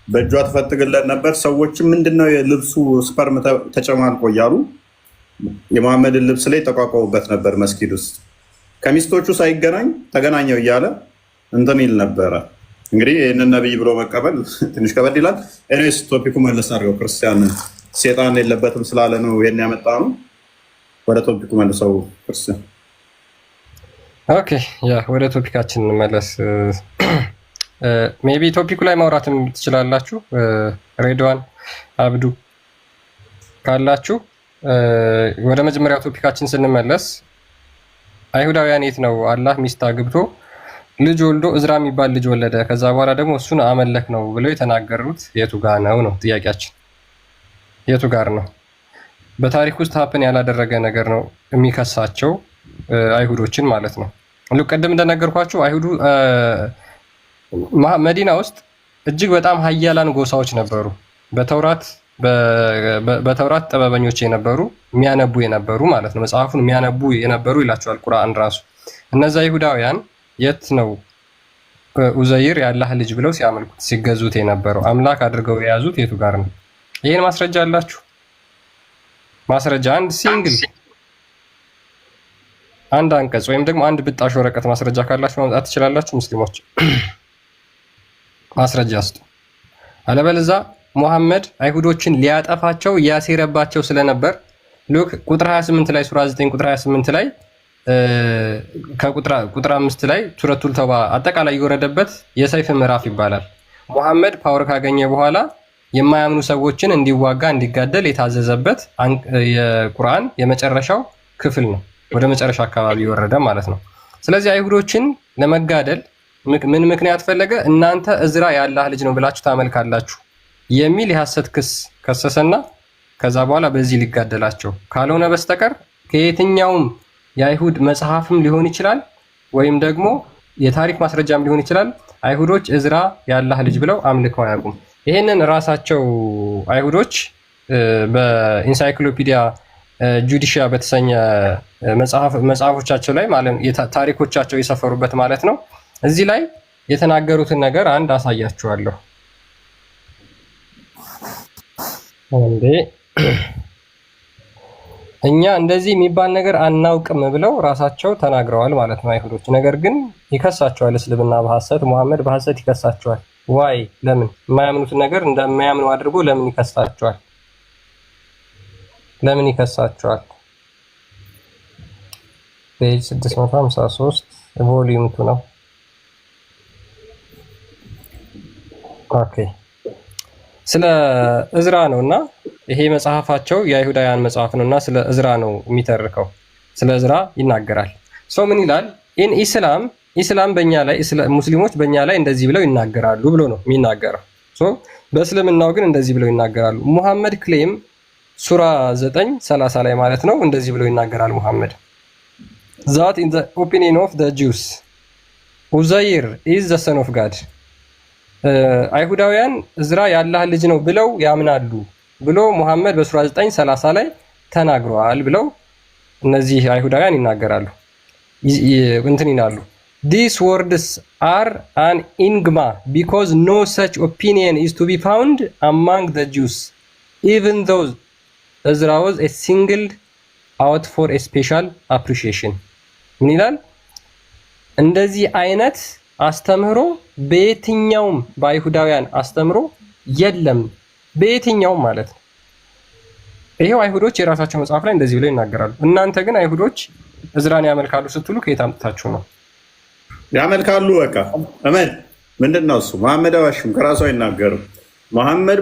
በእጇ ተፈትግለት ነበር ሰዎች ምንድነው የልብሱ ስፐርም ተጨማልቆ ያሉ የመሐመድን ልብስ ላይ ተቋቋሙበት ነበር መስጊድ ውስጥ ከሚስቶቹ ሳይገናኝ ተገናኘው እያለ እንትን ይል ነበረ እንግዲህ ይህንን ነብይ ብሎ መቀበል ትንሽ ከበድ ይላል ኤኒዌይስ ቶፒኩ መለስ አድርገው ክርስቲያን ሴጣን የለበትም ስላለ ነው ይሄን ያመጣ ነው ወደ ቶፒኩ መልሰው ክርስቲያን ኦኬ ያ ወደ ቶፒካችን እንመለስ ሜቢ ቶፒኩ ላይ ማውራትም ትችላላችሁ ሬድዋን አብዱ ካላችሁ ወደ መጀመሪያው ቶፒካችን ስንመለስ አይሁዳውያን የት ነው አላህ ሚስት አግብቶ ልጅ ወልዶ እዝራ የሚባል ልጅ ወለደ ከዛ በኋላ ደግሞ እሱን አመለክ ነው ብለው የተናገሩት የቱ ጋር ነው ጥያቄያችን የቱ ጋር ነው በታሪክ ውስጥ ሀፕን ያላደረገ ነገር ነው የሚከሳቸው አይሁዶችን ማለት ነው ቅድም እንደነገርኳችሁ አይሁዱ መዲና ውስጥ እጅግ በጣም ሀያላን ጎሳዎች ነበሩ በተውራት ጥበበኞች የነበሩ የሚያነቡ የነበሩ ማለት ነው መጽሐፉን የሚያነቡ የነበሩ ይላቸዋል ቁርአን ራሱ እነዛ አይሁዳውያን የት ነው ኡዘይር ያላህ ልጅ ብለው ሲያመልኩት ሲገዙት የነበረው አምላክ አድርገው የያዙት የቱ ጋር ነው ይሄን ማስረጃ አላችሁ ማስረጃ አንድ ሲንግል አንድ አንቀጽ ወይም ደግሞ አንድ ብጣሽ ወረቀት ማስረጃ ካላችሁ ማምጣት ትችላላችሁ ሙስሊሞች ማስረጃ አስጡ አለበለዛ ሙሐመድ አይሁዶችን ሊያጠፋቸው ያሴረባቸው ስለነበር ሉክ ቁጥር 28 ላይ ሱራ 9 ቁጥር 28 ላይ ከቁጥር 5 ላይ ሱረቱል ተውባ አጠቃላይ የወረደበት የሰይፍ ምዕራፍ ይባላል ሙሐመድ ፓወር ካገኘ በኋላ የማያምኑ ሰዎችን እንዲዋጋ እንዲጋደል የታዘዘበት የቁርአን የመጨረሻው ክፍል ነው ወደ መጨረሻ አካባቢ የወረደ ማለት ነው ስለዚህ አይሁዶችን ለመጋደል ምን ምክንያት ፈለገ እናንተ እዝራ ያላህ ልጅ ነው ብላችሁ ታመልካላችሁ የሚል የሐሰት ክስ ከሰሰና ከዛ በኋላ በዚህ ሊጋደላቸው ካልሆነ በስተቀር ከየትኛውም የአይሁድ መጽሐፍም ሊሆን ይችላል ወይም ደግሞ የታሪክ ማስረጃም ሊሆን ይችላል አይሁዶች እዝራ ያላህ ልጅ ብለው አምልከው አያውቁም ይሄንን ራሳቸው አይሁዶች በኢንሳይክሎፒዲያ ጁዲሺያ በተሰኘ መጽሐፎቻቸው ላይ ማለት ታሪኮቻቸው የሰፈሩበት ማለት ነው እዚህ ላይ የተናገሩትን ነገር አንድ አሳያችኋለሁ እንዴ እኛ እንደዚህ የሚባል ነገር አናውቅም ብለው ራሳቸው ተናግረዋል ማለት ነው አይሁዶች ነገር ግን ይከሳቸዋል እስልምና በሐሰት ሙሐመድ በሐሰት ይከሳቸዋል ዋይ ለምን የማያምኑት ነገር እንደማያምኑ አድርጎ ለምን ይከሳቸዋል ፔጅ 653 ቮሊዩም 2 ነው ኦኬ ስለ እዝራ ነውና ይሄ መጽሐፋቸው የአይሁዳውያን መጽሐፍ ነውና ስለ እዝራ ነው የሚተርከው ስለ እዝራ ይናገራል ሰው ምን ይላል ኢስላም በእኛ ላይ ሙስሊሞች በእኛ ላይ እንደዚህ ብለው ይናገራሉ ብሎ ነው የሚናገረው በእስልምናው ግን እንደዚህ ብለው ይናገራሉ ሙሐመድ ክሌም ሱራ 9:30 ላይ ማለት ነው እንደዚህ ብለው ይናገራል ሙሐመድ that in the opinion of the Jews Uzair is the son of God አይሁዳውያን እዝራ ያላህ ልጅ ነው ብለው ያምናሉ ብሎ ሙሐመድ በሱራ 9:30 ላይ ተናግሯል ብለው እነዚህ አይሁዳውያን ይናገራሉ እንትን ይላሉ these words are an enigma because no such opinion is to be found among the Jews even though Ezra was a singled out for a special appreciation ምን ይላል እንደዚህ አይነት አስተምህሮ በየትኛውም በአይሁዳውያን አስተምህሮ የለም በየትኛውም ማለት ነው። ይሄው አይሁዶች የራሳቸው መጽሐፍ ላይ እንደዚህ ብለው ይናገራሉ። እናንተ ግን አይሁዶች እዝራን ያመልካሉ ስትሉ ከየት አምጥታችሁ ነው? ያመልካሉ በቃ እመን ምንድን ነው እሱ? መሐመድ አዋሽም ከራሱ አይናገርም። መሐመድ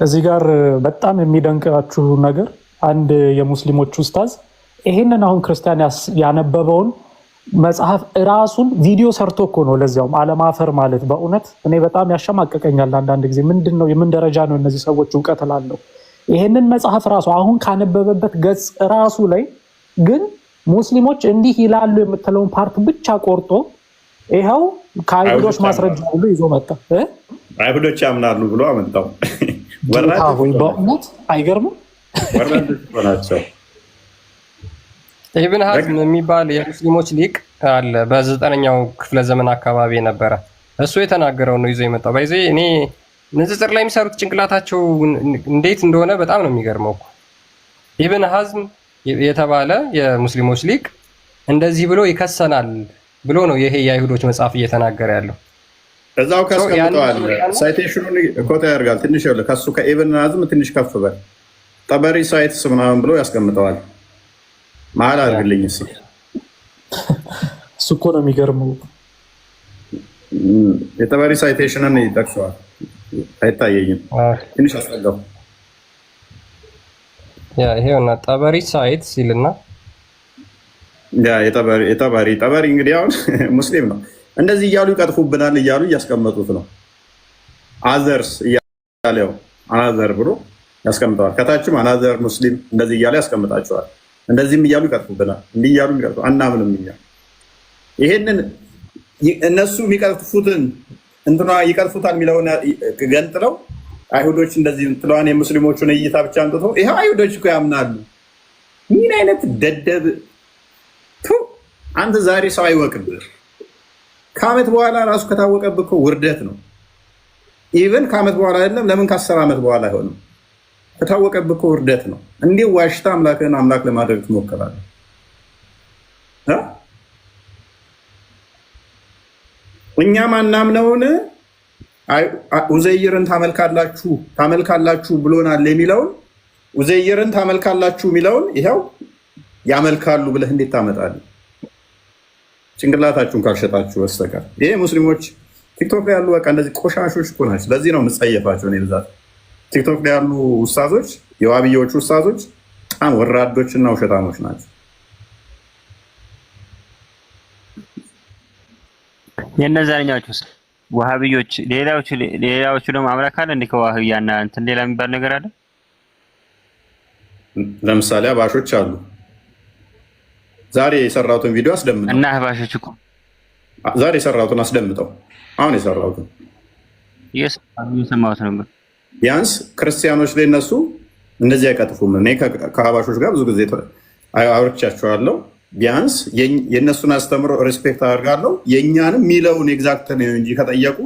እዚህ ጋር በጣም የሚደንቃችሁ ነገር አንድ የሙስሊሞች ኡስታዝ ይሄንን አሁን ክርስቲያን ያነበበውን መጽሐፍ ራሱን ቪዲዮ ሰርቶ እኮ ነው። ለዚያውም አለማፈር ማለት በእውነት እኔ በጣም ያሸማቀቀኛል አንዳንድ ጊዜ። ምንድን ነው የምን ደረጃ ነው እነዚህ ሰዎች እውቀት ላለው ይሄንን መጽሐፍ ራሱ አሁን ካነበበበት ገጽ ራሱ ላይ ግን ሙስሊሞች እንዲህ ይላሉ የምትለውን ፓርት ብቻ ቆርጦ ይኸው ከአይሁዶች ማስረጃ ሁሉ ይዞ መጣ። አይሁዶች ያምናሉ ብሎ አመጣው። በእውነት አይገርምም? ኢብን ሐዝም የሚባል የሙስሊሞች ሊቅ አለ። በ9ኛው ክፍለ ዘመን አካባቢ የነበረ እሱ የተናገረው ነው ይዞ የመጣው። ባይዘ እኔ ንጽጽር ላይ የሚሰሩት ጭንቅላታቸው እንዴት እንደሆነ በጣም ነው የሚገርመው እኮ። ኢብን ሐዝም የተባለ የሙስሊሞች ሊቅ እንደዚህ ብሎ ይከሰናል ብሎ ነው ይሄ የአይሁዶች መጽሐፍ እየተናገረ ያለው። እዛው ካስቀምጠዋል ሳይቴሽኑን ኮታ ያርጋል። ትንሽ ይኸውልህ ከሱ ከኢብን ሐዝም ትንሽ ከፍ በል ጠበሪ ሳይትስ ምናምን ብሎ ያስቀምጠዋል። መሀል አድርግልኝ እሱ እኮ ነው የሚገርመው። የጠበሪ ሳይቴሽንን ይጠቅሰዋል። አይታየኝም። ትንሽ አስጠጋው። ይሄውና ጠበሪ ሳይት ሲልና ጠበሪ እንግዲህ አሁን ሙስሊም ነው። እንደዚህ እያሉ ይቀጥፉብናል እያሉ እያስቀመጡት ነው። አዘርስ እያለ አናዘር ብሎ ያስቀምጠዋል። ከታችም አናዘር ሙስሊም እንደዚህ እያለ ያስቀምጣቸዋል። እንደዚህም እያሉ ይቀጥፉብናል። እንዲህ እያሉ ይቀጥፉ አናምንም እኛ ይሄንን እነሱ የሚቀጥፉትን እንትና ይቀጥፉታል የሚለውን ገንጥለው አይሁዶች እንደዚህ እንትለዋን የሙስሊሞቹን እይታ ብቻ አምጥቶ ይሄ አይሁዶች እኮ ያምናሉ። ምን አይነት ደደብ አንተ! ዛሬ ሰው አይወቅብህ። ከዓመት በኋላ ራሱ ከታወቀብህ እኮ ውርደት ነው። ኢቨን ከዓመት በኋላ አይደለም ለምን ከ10 ዓመት በኋላ አይሆንም? ከታወቀብህ እኮ ውርደት ነው። እንዲህ ዋሽታ አምላክህን አምላክ ለማድረግ ትሞክራለህ። እኛ ማናምነውን ኡዘይርን ታመልካላችሁ ብሎናል የሚለውን ኡዘይርን ታመልካላችሁ የሚለውን ይኸው ያመልካሉ ብለህ እንዴት ታመጣለህ? ጭንቅላታችሁን ካልሸጣችሁ በስተቀር ይሄ ሙስሊሞች ቲክቶክ ላይ ያሉ በቃ እንደዚህ ቆሻሾች እኮ ናቸው። ለዚህ ነው የምጸየፋቸው እኔ ብዛት ቲክቶክ ላይ ያሉ ኡስታዞች፣ የዋብዮቹ ኡስታዞች በጣም ወራዶች እና ውሸታሞች ናቸው። የነዛኛዎቹ ዋሃብዮች ሌላዎቹ ደግሞ አምላክ አለ እንዴ? ከዋህብያና እንትን ሌላ የሚባል ነገር አለ? ለምሳሌ አባሾች አሉ። ዛሬ የሰራሁትን ቪዲዮ አስደምጠው እና አባሾች እኮ ዛሬ የሰራሁትን አስደምጠው። አሁን የሰራሁትን የሰማሁት ነበር። ቢያንስ ክርስቲያኖች ላይ እነሱ እንደዚህ አይቀጥፉም። እኔ ከአባሾች ጋር ብዙ ጊዜ አውርቻቸዋለሁ። ቢያንስ የእነሱን አስተምሮ ሪስፔክት አደርጋለሁ። የእኛንም ሚለውን ኤግዛክት ነው እንጂ ከጠየቁ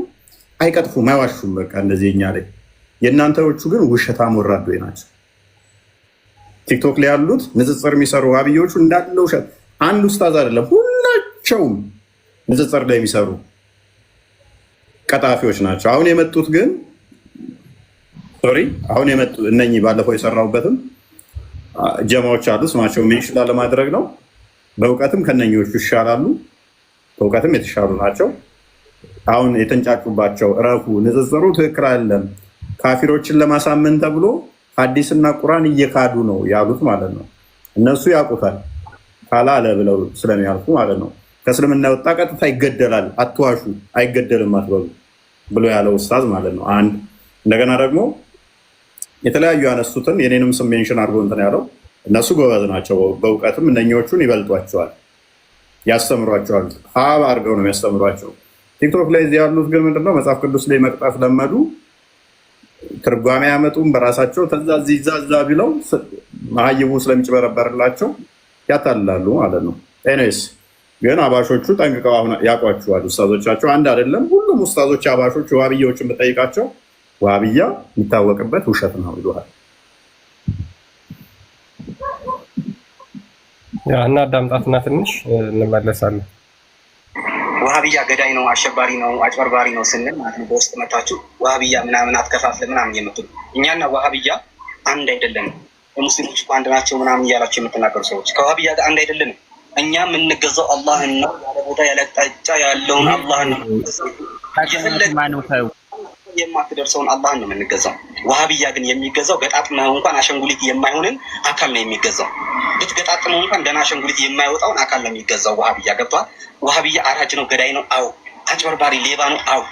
አይቀጥፉም፣ አይዋሹም። በቃ እንደዚህ የኛ ላይ። የእናንተዎቹ ግን ውሸታም ወራዶች ናቸው። ቲክቶክ ላይ ያሉት ንጽጽር የሚሰሩ ዋብዮቹ እንዳለ ውሸት። አንድ ኡስታዝ አይደለም ሁላቸውም ንጽጽር ላይ የሚሰሩ ቀጣፊዎች ናቸው። አሁን የመጡት ግን አሁን የመጡ እነኚህ ባለፈው የሰራሁበትም ጀማዎች አሉ። ስማቸው ሜንሽን ለማድረግ ነው። በእውቀትም ከነኞቹ ይሻላሉ፣ በእውቀትም የተሻሉ ናቸው። አሁን የተንጫጩባቸው እረፉ፣ ንጽጽሩ ትክክል አይደለም፣ ካፊሮችን ለማሳመን ተብሎ ሐዲስና ቁርአን እየካዱ ነው ያሉት ማለት ነው። እነሱ ያውቁታል ካላለ ብለው ስለሚያልፉ ማለት ነው። ከእስልምና የወጣ ቀጥታ ይገደላል፣ አትዋሹ፣ አይገደልም አትበሉ ብሎ ያለው ኡስታዝ ማለት ነው። አንድ እንደገና ደግሞ የተለያዩ ያነሱትን የኔንም ስም ሜንሽን አድርጎ እንትን ያለው እነሱ ጎበዝ ናቸው፣ በእውቀትም እነኞቹን ይበልጧቸዋል፣ ያስተምሯቸዋል። ሀብ አድርገው ነው የሚያስተምሯቸው። ቲክቶክ ላይ እዚህ ያሉት ግን ምንድነው መጽሐፍ ቅዱስ ላይ መቅጣት ለመዱ። ትርጓሜ ያመጡም በራሳቸው ተዛዛ ቢለው መሀይቡ ስለሚጭበረበርላቸው ያታልላሉ ማለት ነው። ኤኒዌይስ ግን አባሾቹ ጠንቅቀው አሁን ያውቋቸዋል። ኡስታዞቻቸው አንድ አይደለም። ሁሉም ኡስታዞች አባሾች ዋብያዎችን ብጠይቃቸው ዋብያ የሚታወቅበት ውሸት ነው ይሉሃል። እና አዳምጣትና ትንሽ እንመለሳለን። ዋሃብያ ገዳይ ነው፣ አሸባሪ ነው፣ አጭበርባሪ ነው ስንል ማለት ነው በውስጥ መታችሁ ዋሃብያ ምናምን አትከፋፍለ ምናምን የምትሉ እኛና ዋሃብያ አንድ አይደለንም። ሙስሊሞች እኮ አንድ ናቸው ምናምን እያላቸው የምትናገሩ ሰዎች ከዋሃብያ ጋር አንድ አይደለንም። እኛ የምንገዛው አላህን ነው። ያለ ቦታ ያለ አቅጣጫ ያለውን አላህን ነው። የማትደርሰውን አላህን ነው የምንገዛው። ዋሃብያ ግን የሚገዛው ገጣጥመው እንኳን አሸንጉሊት የማይሆንን አካል ነው የሚገዛው። ብትገጣጥመው እንኳን ገና አሸንጉሊት የማይወጣውን አካል ነው የሚገዛው። ዋሃብያ ገብቷል። ዋሃብያ አራጅ ነው፣ ገዳይ ነው፣ አው አጭበርባሪ ሌባ ነው፣ አው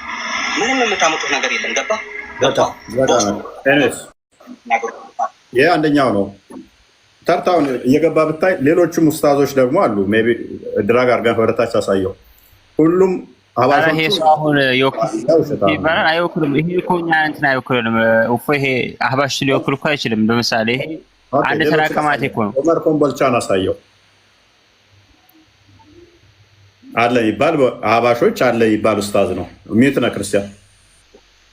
ምንም የምታመጡት ነገር የለም። ገባ ይህ አንደኛው ነው። ተርታውን እየገባ ብታይ ሌሎችም ኡስታዞች ደግሞ አሉ። ሜይ ቢ ድራግ አድርገን ህብረታች አሳየው ሁሉም ይሄ ሰው አሁን ይባላል አይወክልም። ይሄ እኮ እኛ እንትን አይወክልም። ይሄ አህባሽ ሊወክል እኮ አይችልም። በምሳሌ አንድ ተራቀማት እኮ ነው። ዑመር ኮምቦልቻን አሳየው አለ ይባል አህባሾች አለ ይባል ኡስታዝ ነው። ሚዩት ነው ክርስቲያን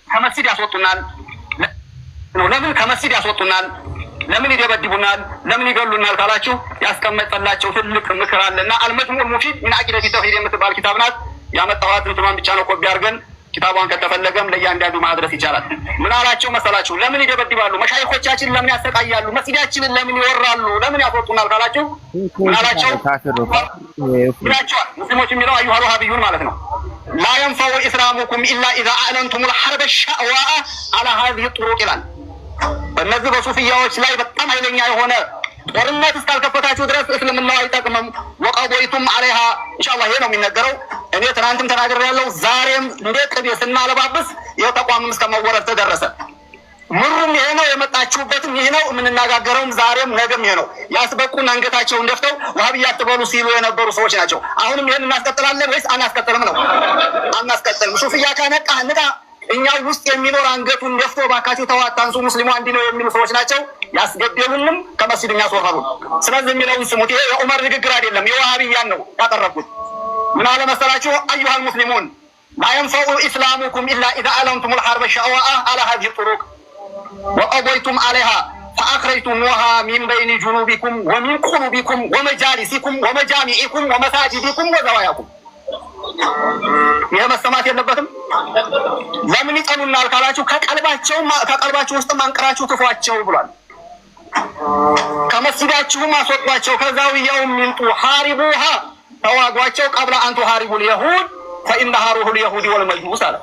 ከመስጊድ ያስወጡናል። ለምን ከመስጊድ ያስወጡናል? ለምን ይደበድቡናል? ለምን ይገሉናል ካላችሁ ያስቀመጠላቸው ትልቅ ምክር አለና አልመጅሙዕ ሙፊድ ሚን አቂደቲ ተውሂድ የምትባል ኪታብ ናት። ያመጣኋት እንትማን ብቻ ነው ኮፒ አድርገን ኪታቧን ከተፈለገም ለእያንዳንዱ ማድረስ ይቻላል። ምን አላቸው መሰላችሁ? ለምን ይደበድባሉ? መሻይኾቻችን ለምን ያሰቃያሉ? መስጊዳችንን ለምን ይወራሉ? ለምን ያስወጡናል ካላችሁ ምን አላቸው? ብላቸዋል። ሙስሊሞች የሚለው አዩሃ ወሃቢዩን ማለት ነው። ላ የንፈዑ ኢስላሙኩም ኢላ ኢዛ አዕለንቱም ልሐርበ ሻእዋአ አላ ሀዚህ ጥሩቅ ይላል። በእነዚህ በሱፍያዎች ላይ በጣም ኃይለኛ የሆነ ጦርነት እስካልከፈታችሁ ድረስ እስልምናው አይጠቅምም። ወቀቦይቱም አለይሃ ኢንሻአላህ ይሄ ነው የሚነገረው። እኔ ትናንትም ተናግሬያለሁ። ዛሬም እንደ ቅቤ ስናለባብስ ይኸው ተቋምም እስከመወረድ ተደረሰ። ምሩም ይሄ ነው፣ የመጣችሁበትም ይሄ ነው፣ የምንነጋገረውም ዛሬም ነገም ይሄ ነው። ያስበቁን አንገታቸውን ደፍተው ዋሃብያ አትበሉ ሲሉ የነበሩ ሰዎች ናቸው። አሁንም ይሄን እናስቀጥላለን ወይስ አናስቀጥልም ነው? አናስቀጥልም። ሱፍያ ካነቃ ንቃ። እኛ ውስጥ የሚኖር አንገቱን ደፍቶ ባካችሁ ተዋታንሱ ሙስሊሙ አንድ ነው የሚሉ ሰዎች ናቸው። ያስገደሉንም ከመስጊድ የሚያስወረሩ። ስለዚህ የሚለውን ስሙት። ይሄ የዑመር ንግግር አይደለም፣ የዋሃብያን ነው ያቀረብኩት። ምን አለ መሰላችሁ? አዩሃል ሙስሊሙን ላ የንፈዑ ኢስላሙኩም ኢላ ኢዛ አዕለንቱም ልሐርበ ሻእዋአ አላ ሀዚህ ጥሩቅ ወቀቦይቱም አለይሃ ፈአኽረጅቱሙሃ ሚን በይኒ ጁኑቢኩም ወሚን ቁሉቢኩም ወመጃሊሲኩም ወመጃሚዒኩም ወመሳጅዲኩም ወዘዋያኩም። ይሄ መሰማት የለበትም። ለምን ይጠሉናል ካላችሁ ከቀልባችሁ ውስጥ አንቅራችሁ ትፏቸው ብሏል። ከመስጊዳችሁም አስወጧቸው። ከዛውያውም ሚንጡ ሐሪቡሃ ተዋጓቸው ቀብለ አንቱ ሐሪቡል የሁድ ፈኢነሃ ሩሁል የሁድ ወልመጁስ አለ።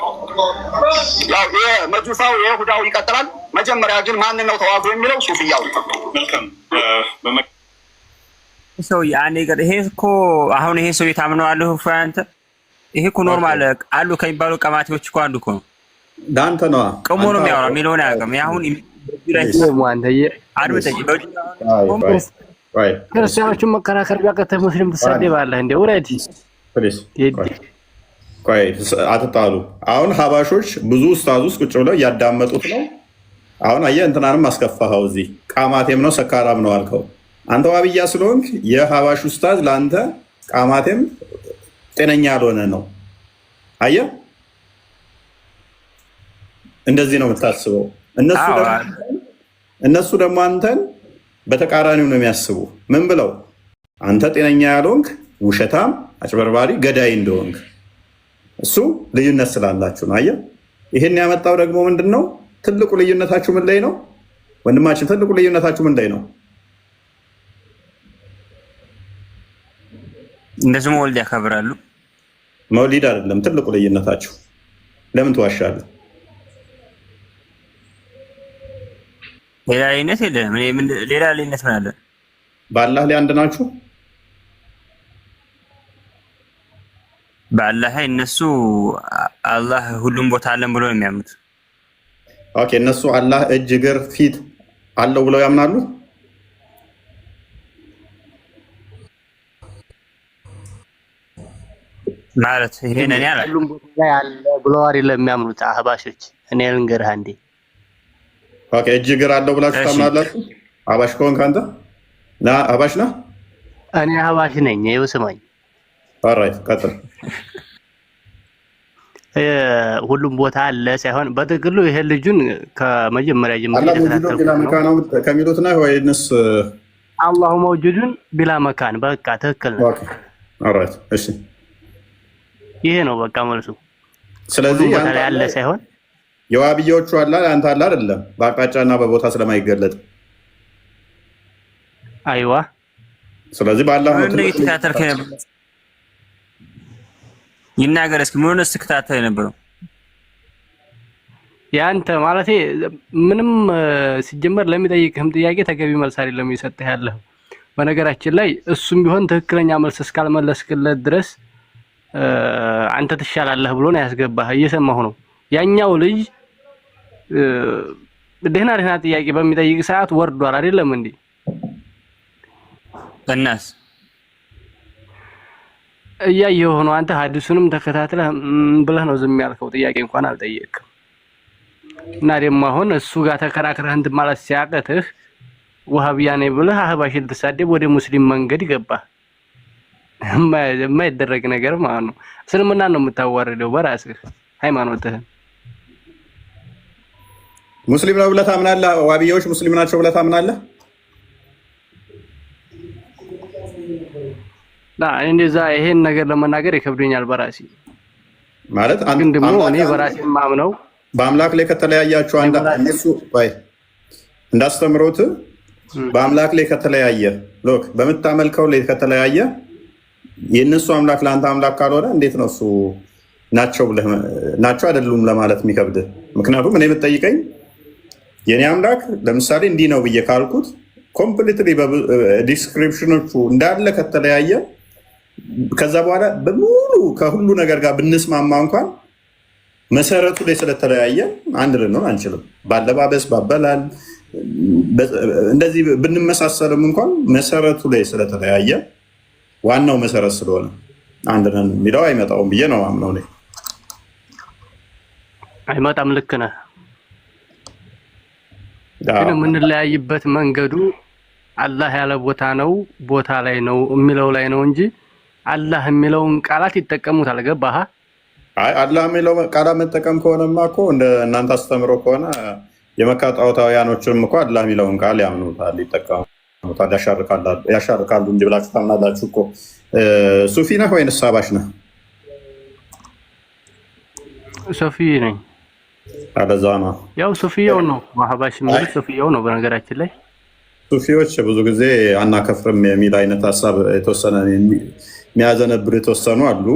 ያው ይሄ መጁሳው የይሁዳው ይቀጥላል። መጀመሪያ ግን ማን ነው ተዋጉ የሚለው? ሱፊያው። መልካም ሰው ያኔ ገር ይሄ እኮ አሁን ይሄ ሰው የታምነዋለሁ ፍራንት ይሄ እኮ ኖርማል አሉ ከሚባሉ ቀማቲዎች እኮ አንዱ እኮ ነው። ዳንተ ነው ቆሞ ነው የሚያወራው የሚለውን አያውቅም። አሁን ክርስቲያኖቹን መከራከር ቢያቀተህ ሙስሊም ትሳደባለህ እንዴ? ውረድ። አትጣሉ። አሁን ሀባሾች ብዙ ኡስታዝ ውስጥ ቁጭ ብለው እያዳመጡት ነው። አሁን አየህ እንትናንም አስከፋኸው። እዚህ ቃማቴም ነው ሰካራም ነው አልከው። አንተ ዋብያ ስለሆንክ የሀባሽ ኡስታዝ ለአንተ ቃማቴም ጤነኛ ያልሆነ ነው። አየህ እንደዚህ ነው የምታስበው። እነሱ ደግሞ አንተን በተቃራኒው ነው የሚያስቡ። ምን ብለው? አንተ ጤነኛ ያልሆንክ ውሸታም፣ አጭበርባሪ፣ ገዳይ እንደሆንክ። እሱ ልዩነት ስላላችሁ ነው። አየህ ይህን ያመጣው ደግሞ ምንድን ነው? ትልቁ ልዩነታችሁ ምን ላይ ነው ወንድማችን? ትልቁ ልዩነታችሁ ምን ላይ ነው? እንደዚህ መውሊድ ያከብራሉ። መውሊድ አይደለም ትልቁ ልዩነታችሁ። ለምን ትዋሻለህ? ሌላ ልዩነት የለም። ሌላ ልዩነት ምን አለ? በአላህ ላይ አንድ ናችሁ። በአላህ ላይ እነሱ አላህ ሁሉም ቦታ አለን ብሎ ነው የሚያምኑት። ኦኬ፣ እነሱ አላህ እጅ፣ እግር፣ ፊት አለው ብለው ያምናሉ። ማለት ይሄን እኔ አላ ሁሉም ቦታ ላይ አለ ብለው አይደለም የሚያምኑት አህባሾች። እኔ ልንገርህ አንዴ። ኦኬ፣ እጅ እግር አለው ብላችሁ ታምናላችሁ? አህባሽ ከሆንክ አንተ አህባሽ ነህ? እኔ አህባሽ ነኝ። ይኸው ስማኝ። ኦልራይት፣ ቀጥል። ሁሉም ቦታ አለ ሳይሆን በጥቅሉ ይሄ ልጁን ከመጀመሪያ ጀምሮ ከሚሉት ነው ወይንስ አላሁ መውጁዱን ቢላ መካን? በቃ ትክክል ነው። ኦልራይት፣ እሺ። ይሄ ነው በቃ መልሱ። ስለዚህ ቦታ ላይ ያለ ሳይሆን የዋብዮቹ አላ አንተ አላ አይደለም በአቅጣጫና በቦታ ስለማይገለጥ አይዋ። ስለዚህ ባላህ ነው ተከታተልከ ነበር ይናገር እስኪ ምን ነው ተከታተል ነበር ያንተ ማለት ምንም ሲጀመር ለሚጠይቅህም ጥያቄ ተገቢ መልስ አይደለም እየሰጠህ ያለው። በነገራችን ላይ እሱም ቢሆን ትክክለኛ መልስ እስካልመለስክለት ድረስ አንተ ትሻላለህ ብሎ ነው ያስገባህ። እየሰማሁ ነው። ያኛው ልጅ ደህና ጥያቄ በሚጠይቅ ሰዓት ወርዷል አይደለም እንዴ? በእናስ እያየሁ ነው። አንተ ሐዲሱንም ተከታትለህ ብለህ ነው ዝም ያልከው። ጥያቄ እንኳን አልጠየቅም። እና ደግሞ አሁን እሱ ጋር ተከራክረህ እንትን ማለት ሲያቀትህ ወሃቢያ ነኝ ብለህ አህባሽ ልትሳደብ ወደ ሙስሊም መንገድ ገባህ። የማይደረግ ነገር ማለት ነው። እስልምና ነው የምታዋርደው በራስህ ሃይማኖትህን። ሙስሊም ነው ብለህ ታምናለህ? ዋሃቢያዎች ሙስሊም ናቸው ብለህ ታምናለህ? እንደዛ ይሄን ነገር ለመናገር ይከብደኛል በራሴ ማለት ግን ደግሞ እኔ በራሴ ማምነው በአምላክ ላይ ከተለያያችሁ እነሱ እንዳስተምሮት በአምላክ ላይ ከተለያየ ሎክ በምታመልከው ላይ ከተለያየ የእነሱ አምላክ ለአንተ አምላክ ካልሆነ እንዴት ነው እሱ ናቸው አይደሉም ለማለት የሚከብድ? ምክንያቱም እኔ የምትጠይቀኝ የኔ አምላክ ለምሳሌ እንዲህ ነው ብዬ ካልኩት ኮምፕሊትሊ ዲስክሪፕሽኖቹ እንዳለ ከተለያየ ከዛ በኋላ በሙሉ ከሁሉ ነገር ጋር ብንስማማ እንኳን መሰረቱ ላይ ስለተለያየ አንድ ልንሆን አንችልም። ባለባበስ ባበላል እንደዚህ ብንመሳሰልም እንኳን መሰረቱ ላይ ስለተለያየ ዋናው መሰረት ስለሆነ አንድ ነን የሚለው አይመጣውም ብዬ ነው ማምነው ነኝ። አይመጣም። ልክ ነህ። ግን የምንለያይበት መንገዱ አላህ ያለ ቦታ ላይ ነው የሚለው ላይ ነው እንጂ አላህ የሚለውን ቃላት ይጠቀሙታል። ገባህ? አይ አላህ የሚለው ቃላት መጠቀም ከሆነማ እኮ እንደ እናንተ አስተምሮ ከሆነ የመካ ጣዖታውያኖችም እኮ አላህ የሚለውን ቃል ያምኑታል፣ ይጠቀሙታል፣ ያሻርካሉ እንጂ ብላችሁ ታምናላችሁ እኮ። ሱፊ ነህ ወይንስ አህባሽ ነህ? ሱፊ ነኝ። አለዛ ነው ያው ሱፊያው ነው አህባሽ ማለት ሱፊያው ነው። በነገራችን ላይ ሱፊዎች ብዙ ጊዜ አናከፍርም የሚል አይነት ሀሳብ የተወሰነ የሚያዘነብር የተወሰኑ አሉ።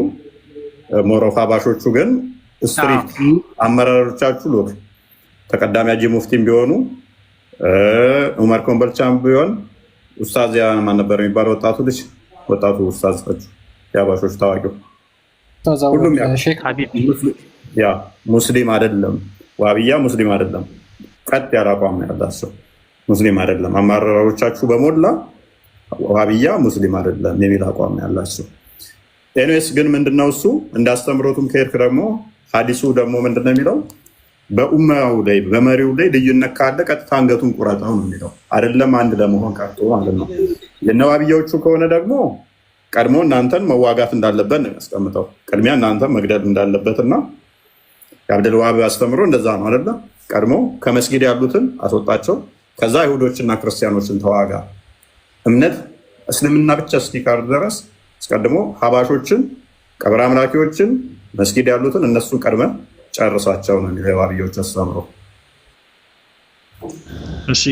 ሞሮፍ አህባሾቹ ግን ስትሪክት አመራሮቻችሁ ሎክ ተቀዳሚ አጂ ሙፍቲም ቢሆኑ ዑመር ኮምቦልቻም ቢሆን ኡስታዝ ማን ነበር የሚባለው ወጣቱ ኡስታዝ የአህባሾች ታዋቂው ሁሉም ያ ሙስሊም አይደለም። ዋሃቢያ ሙስሊም አይደለም። ቀጥ ያለ አቋም ያላቸው ሙስሊም አይደለም። አመራሮቻችሁ በሞላ ዋሃቢያ ሙስሊም አይደለም የሚል አቋም ያላቸው። ኤኒዌይስ ግን ምንድነው እሱ እንዳስተምሮቱም ከሄድክ ደግሞ ሐዲሱ ደግሞ ምንድነው የሚለው በኡማው ላይ በመሪው ላይ ልዩነት ካለ ቀጥታ አንገቱን ቁረጠው ነው የሚለው። አይደለም አንድ ለመሆን ቀርቶ ማለት ነው። የነዋሃቢያዎቹ ከሆነ ደግሞ ቀድሞ እናንተን መዋጋት እንዳለበት ነው ያስቀምጠው። ቅድሚያ እናንተን መግደል እንዳለበትና የአብደል ዋሃብ አስተምሮ እንደዛ ነው አይደለ? ቀድሞ ከመስጊድ ያሉትን አስወጣቸው፣ ከዛ አይሁዶችና ክርስቲያኖችን ተዋጋ። እምነት እስልምና ብቻ እስኪቀር ድረስ አስቀድሞ ሀባሾችን፣ ቀብር አምላኪዎችን፣ መስጊድ ያሉትን እነሱን ቀድመ ጨርሳቸው ነው የሚለው የዋሃቢያዎች አስተምሮ። እሺ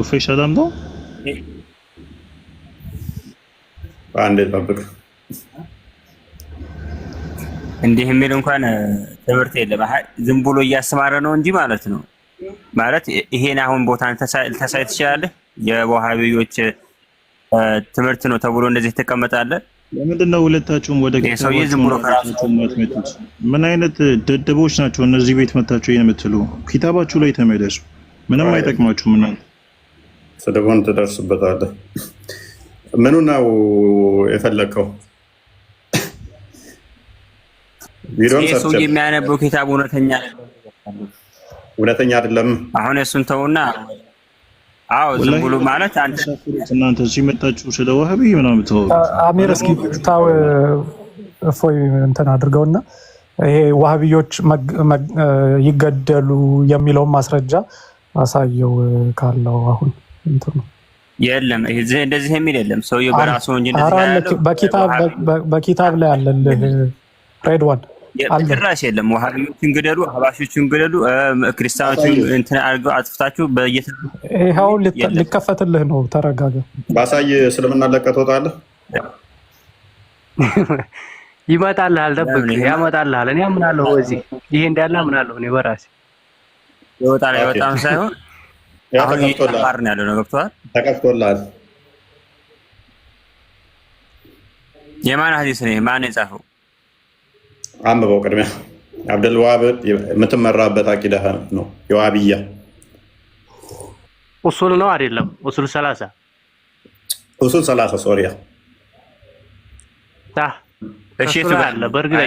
ኡፈይ ሰላም ነው። አንዴ ጠብቅ። እንዲህ የሚል እንኳን ትምህርት የለም። ዝም ብሎ እያስተማረ ነው እንጂ ማለት ነው። ማለት ይሄን አሁን ቦታን ተሳይ ትችላለህ። የዋሃቢዎች ትምህርት ነው ተብሎ እንደዚህ ተቀመጣለህ። ለምንድን ነው ሁለታችሁም ወደ ሰውዬ ዝም ብሎ ከራሱ መጥመጡት? ምን አይነት ደደቦች ናቸው እነዚህ ቤት መታችሁ የምትሉ? ኪታባችሁ ላይ ተመለሱ። ምንም አይጠቅማችሁም። እናንተ ስድቡን ትደርስበታለህ። ምኑ ነው የፈለከው? ሰው የሚያነበው ኪታብ እውነተኛ አይደለም። አሁን እሱን ተውና፣ አዎ ዝም ብሎ ማለት እናንተ እዚህ መጣችሁ ስለ ዋሃቢ ምናምን ተው። አሚር እስኪ ታው እፎይ እንትን አድርገውና ይሄ ዋሃቢዎች ይገደሉ የሚለው ማስረጃ አሳየው ካለው አሁን እንትን ነው የለም። እንደዚህ የሚል የለም። ሰውየው በራሱ እንጂ በኪታብ ላይ አለልህ ሬድዋን አለ። ጭራሽ የለም። ወሃቢዎችን ግደሉ፣ አህባሾችን ግደሉ፣ ክርስቲያኖችን እንትን አድርገው አጥፍታችሁ ይኸው ሊከፈትልህ ነው። ተረጋጋ። ባሳይ እስልምና ለቀህ ትወጣለህ። ይመጣልሃል፣ ጠብቅ፣ ያመጣልሃል። እኔ አምናለሁ እዚህ ይሄ እንዳለ አምናለሁ እኔ በራሴ ይወጣል። አይወጣም ሳይሆን አሁን እየተማር ነው ያለው ነው። ገብቶሃል? ተከፍቶልሃል። የማን ሐዲስ ነው? ማን የጻፈው? አንብበው ቅድሚያ። አብደል ወሃብ የምትመራበት አቂዳ ነው የዋሃብያ ኡሱል ነው አይደለም? ኡሱል 30 ኡሱል 30 ሶሪያ እሺ ተባለ። በርግጥ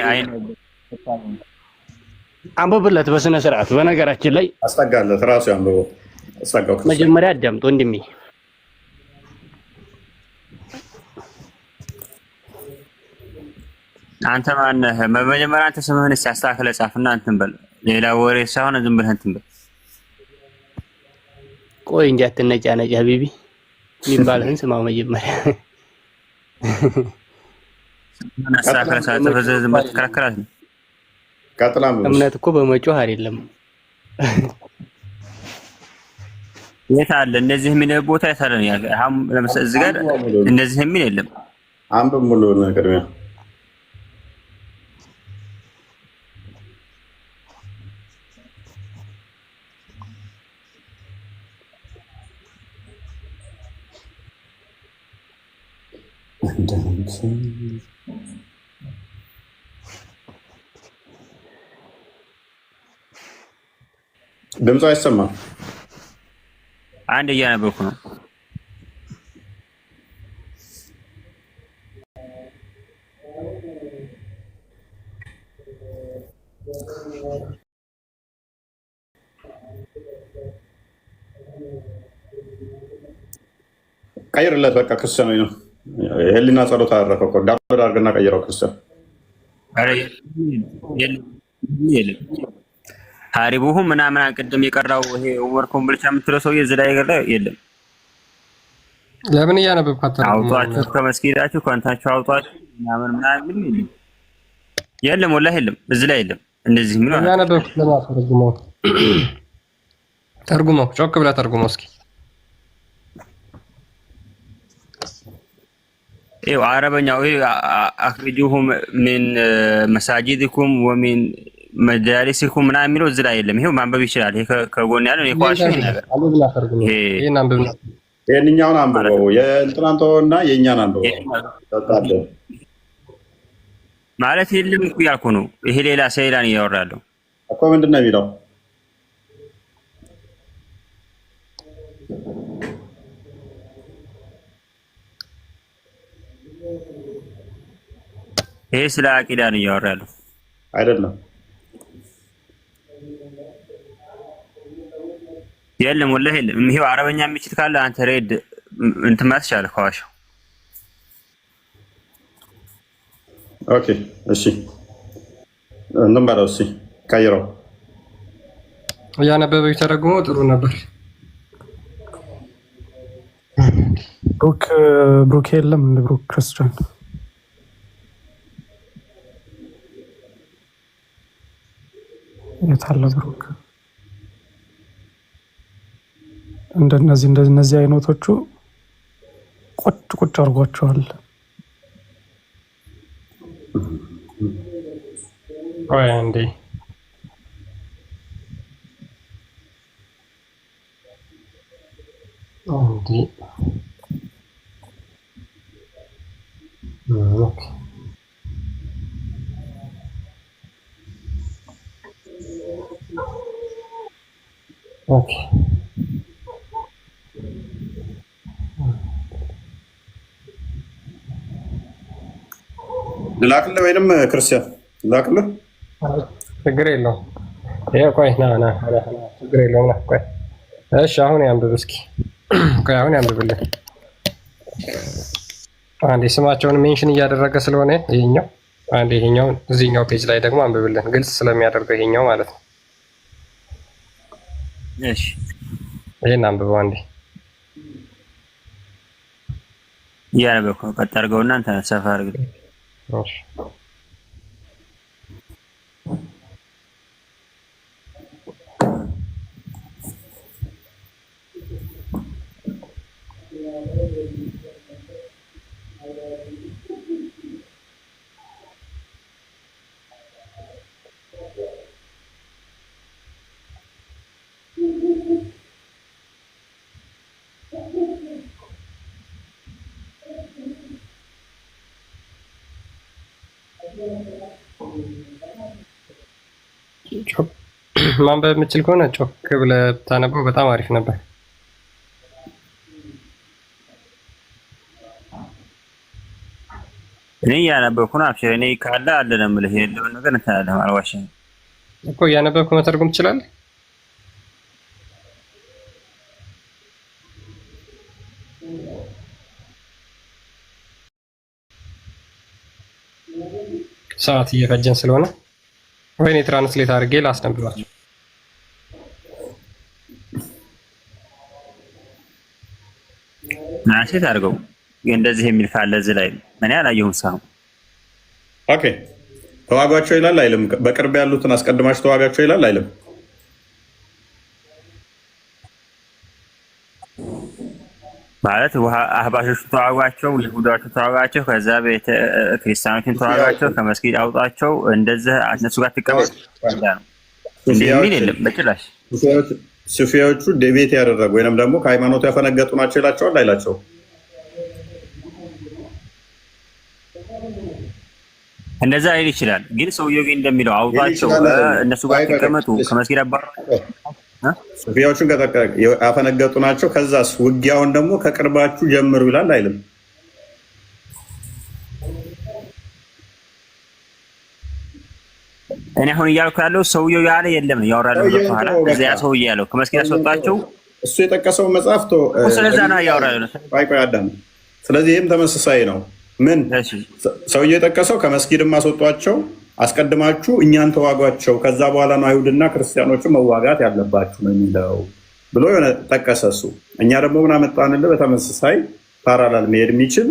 አንብብለት በስነ ስርዓት። በነገራችን ላይ አስጠጋለት ራሱ ያንብበው። አስጠጋው። መጀመሪያ አዳምጥ ወንድሜ። አንተ ማነህ? በመጀመሪያ አንተ ስምህን አስተካክለህ ጻፍና እንትን በል። ሌላ ወሬ ሳይሆን ዝም ብለህ እንትን በል። ቆይ እንጂ አትነጫነጭ ሀቢቢ የሚባልህን ስማ መጀመሪያ። አስተካክለህ ሳትጽፍ ዝም ብለህ ትከራከራት ነው። እምነት እኮ በመጮህ አይደለም። የት አለ እንደዚህ የሚል ቦታ? የት አለ? አሁን ለምሳሌ እዚህ ጋር እንደዚህ የሚል የለም። አንብብ ሙሉ ነገር ነው። ድምፁ አይሰማም። አንድ እያነበብኩ ነው። ቀይርለት በቃ ክርስቲያኖች ነው። የህሊና ጸሎት አደረከ እኮ ዳውድ አድርገና ቀይረው ክርስቲያን። አረ የለም ሀሪቡሁ ምናምን ቅድም የቀራው ይሄ ዑመር ኮምቦልቻ የምትለው ሰውዬ እዚህ ላይ የለም። ለምን እያነበብካት አውጧችሁ ከመስጊዳችሁ ኮንታችሁ አውጧችሁ ምናምን የለም። ወላሂ የለም፣ እዚህ ላይ የለም። እንደዚህ ምን ነው ያነበብኩት? ለማስረግመው ተርጉመው፣ ጮክ ብለህ ተርጉመው እስኪ። ይኸው አረበኛው አኽሪጁሁም ሚን መሳጂድኩም ወሚን መጃሊሲኩም ምናምን የሚለው እዚህ ላይ የለም። ይሄው ማንበብ ይችላል። ይሄ ከጎን ያለው የኳሽ ነገር ይሄን አንብብና የእኛውን አንብበው፣ የእንትናን ተወውና የእኛን አንብበው ማለት የለም እኮ ያልኩህ ነው። ይሄ ሌላ ሰይላን እያወራለሁ እኮ። ምንድን ነው የሚለው? ይሄ ስለ አቂዳ ነው እያወራለሁ አይደለም። የለም ወላሂ የለም። ይሄው አረበኛ የሚችል ካለ አንተ ሬድ እንትን ማለት ይችላል። ከዋሻው ኦኬ፣ እሺ እንትን በለው። እሺ ቀይረው። እያነበበች ተረጉሞ ጥሩ ነበር። ብሩክ የለም። ብሩክ ክርስቲያን የታለ? ብሩክ እንደነዚህ አይነቶቹ ቁጭ አድርጓቸዋል። ቆይ አንዴ ኦኬ ላክልህ ወይንም ክርስቲያን ላክልህ። ችግር የለውም። ይሄ ቆይ ና ችግር የለውም። ና ቆይ እሺ፣ አሁን ያንብብ እስኪ። ቆይ አሁን ያንብብልን አንዴ። ስማቸውን ሜንሽን እያደረገ ስለሆነ ይሄኛው አንዴ፣ ይሄኛውን እዚህኛው ፔጅ ላይ ደግሞ አንብብልን፣ ግልጽ ስለሚያደርገው ይሄኛው ማለት ነው። እሺ ይሄን አንብበው አንዴ። ያነበብከው ቀጥ አድርገውና አንተ ሰፋ አድርገው። እሺ ማንበብ የምችል ከሆነ ጮክ ብለህ ብታነበው በጣም አሪፍ ነበር። እኔ እያነበብኩ ነው። አብሽር፣ እኔ ካለ አለ ነው የምልህ። የሌለውን ነገር እንትን አልዋሽም እኮ። እያነበብኩ መተርጎም ትችላለህ? ሰዓት እየፈጀን ስለሆነ ወይኔ ትራንስሌት አድርጌ ላስነብባቸው። ትራንስሌት አድርገው እንደዚህ የሚል ካለ እዚህ ላይ እኔ አላየሁም። ሰው ኦኬ ተዋጓቸው ይላል አይልም? በቅርብ ያሉትን አስቀድማችሁ ተዋጋቸው ይላል አይልም? ማለት አህባሾቹ ተዋጓቸው፣ ይሁዳዎቹ ተዋጓቸው፣ ከዛ ቤተ ክርስቲያኖችን ተዋጓቸው፣ ከመስጊድ አውጣቸው፣ እንደዚህ እነሱ ጋር ትቀመጡ እንዲህ የሚል የለም በጭራሽ። ሱፊያዎቹ ዴቤት ያደረጉ ወይንም ደግሞ ከሃይማኖቱ ያፈነገጡ ናቸው ይላቸዋል አይላቸው? እንደዛ አይል ይችላል። ግን ሰውየው ግን እንደሚለው አውጣቸው፣ እነሱ ጋር ትቀመጡ፣ ከመስጊድ አባራቸው። ሱፊያዎቹን ያፈነገጡ ናቸው። ከዛስ ውጊያውን ደግሞ ከቅርባችሁ ጀምሩ ይላል አይልም? እኔ አሁን እያልኩ ያለው ሰውየው ያለ የለም ነው ያወራለው። በኋላ እዚያ ሰውዬ ያለው ከመስጊድ አስወጣቸው እሱ የጠቀሰው መጽሐፍ ስለዛ ነው ያወራለው። ቆይ አዳም። ስለዚህ ይህም ተመሳሳይ ነው። ምን ሰውዬው የጠቀሰው ከመስጊድም አስወጧቸው፣ አስቀድማችሁ እኛን ተዋጓቸው፣ ከዛ በኋላ ነው አይሁድና ክርስቲያኖቹ መዋጋት ያለባችሁ ነው የሚለው ብሎ የሆነ ጠቀሰ እሱ። እኛ ደግሞ ምን አመጣንልህ? በተመሳሳይ ፓራላል መሄድ የሚችል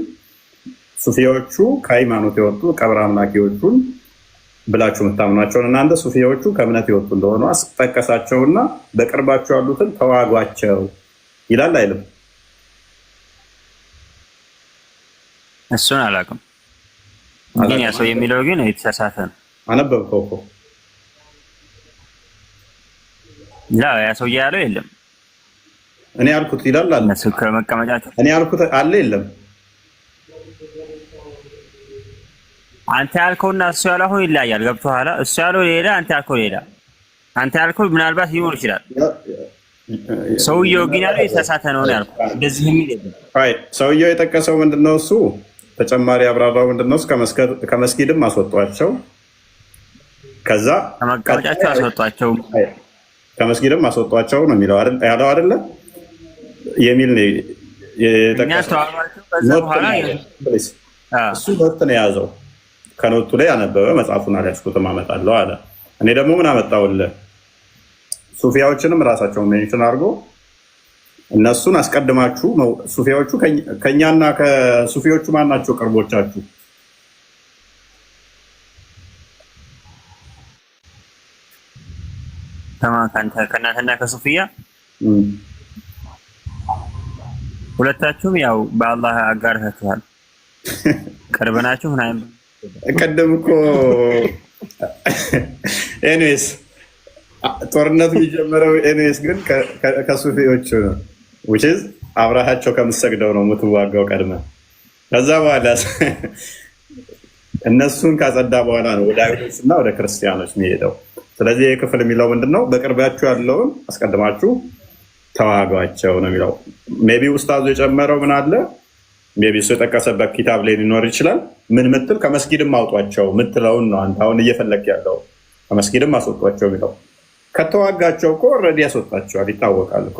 ሱፊያዎቹ ከሃይማኖት የወጡ ቀብር አምላኪዎቹን ብላችሁ የምታምኗቸውን እናንተ ሱፊያዎቹ ከእምነት የወጡ እንደሆኑ አስጠቀሳቸውና በቅርባቸው ያሉትን ተዋጓቸው ይላል አይልም? እሱን አላውቅም። ግን ያ ሰው የሚለው ግን የተሳሳተ ነው። አነበብከው እኮ ላ ያ ሰው ያለው የለም። እኔ ያልኩት ይላል አለ። እነሱ ከመቀመጫቸው እኔ ያልኩት አለ የለም። አንተ ያልከውና እሱ ያለው አሁን ይለያያል። ገብቶሃል? እሱ ያለው ሌላ፣ አንተ ያልከው ሌላ። አንተ ያልከው ምናልባት ሊሆን ይችላል። ሰውየው ግን ያለው የተሳሳተ ነው ያልኩት። እንደዚህ የሚል የለም። አይ ሰውየው የጠቀሰው ምንድነው? እሱ ተጨማሪ አብራራው ምንድነው? ከመስጊድም አስወጧቸው፣ ከዛ ከመቀመጫቸው አስወጧቸው፣ ከመስጊድም አስወጧቸው ነው የሚለው ያለው አይደለ? የሚል ነው የጠቀሰው። እሱ ኖት ነው የያዘው። ከኖቱ ላይ ያነበበ መጽሐፉን አልያዝኩትም አመጣለሁ አለ። እኔ ደግሞ ምን አመጣውልህ? ሱፊያዎችንም ራሳቸውን ሜንሽን አድርጎ እነሱን አስቀድማችሁ ሱፊያዎቹ ከኛና ከሱፊያዎቹ ማን ናቸው ቅርቦቻችሁ? ከእናንተና ከሱፊያ ሁለታችሁም ያው በአላህ አጋርታችኋል። ቅርብ ናችሁ ምናምን ቀደም እኮ ኤኒዌይስ ጦርነቱ የጀመረው ኤኒዌይስ ግን ከሱፊዎቹ ነው። which is አብራሃቸው ከምትሰግደው ነው የምትዋጋው ቀድመህ። ከዛ በኋላ እነሱን ካጸዳ በኋላ ነው ወደ አይሁዶችና ወደ ክርስቲያኖች የሚሄደው። ስለዚህ ይህ ክፍል የሚለው ምንድነው? በቅርባችሁ ያለውን አስቀድማችሁ ተዋጓቸው ነው የሚለው። ሜቢ ኡስታዙ የጨመረው ምን አለ? ሜቢ እሱ የጠቀሰበት ኪታብ ላይ ሊኖር ይችላል። ምን ምትል ከመስጊድም አውጧቸው ምትለውን ነው አንተ አሁን እየፈለክ ያለው። ከመስጊድም አስወጧቸው የሚለው ከተዋጋቸው እኮ ኦልሬዲ ያስወጣቸዋል፣ ይታወቃል እኮ።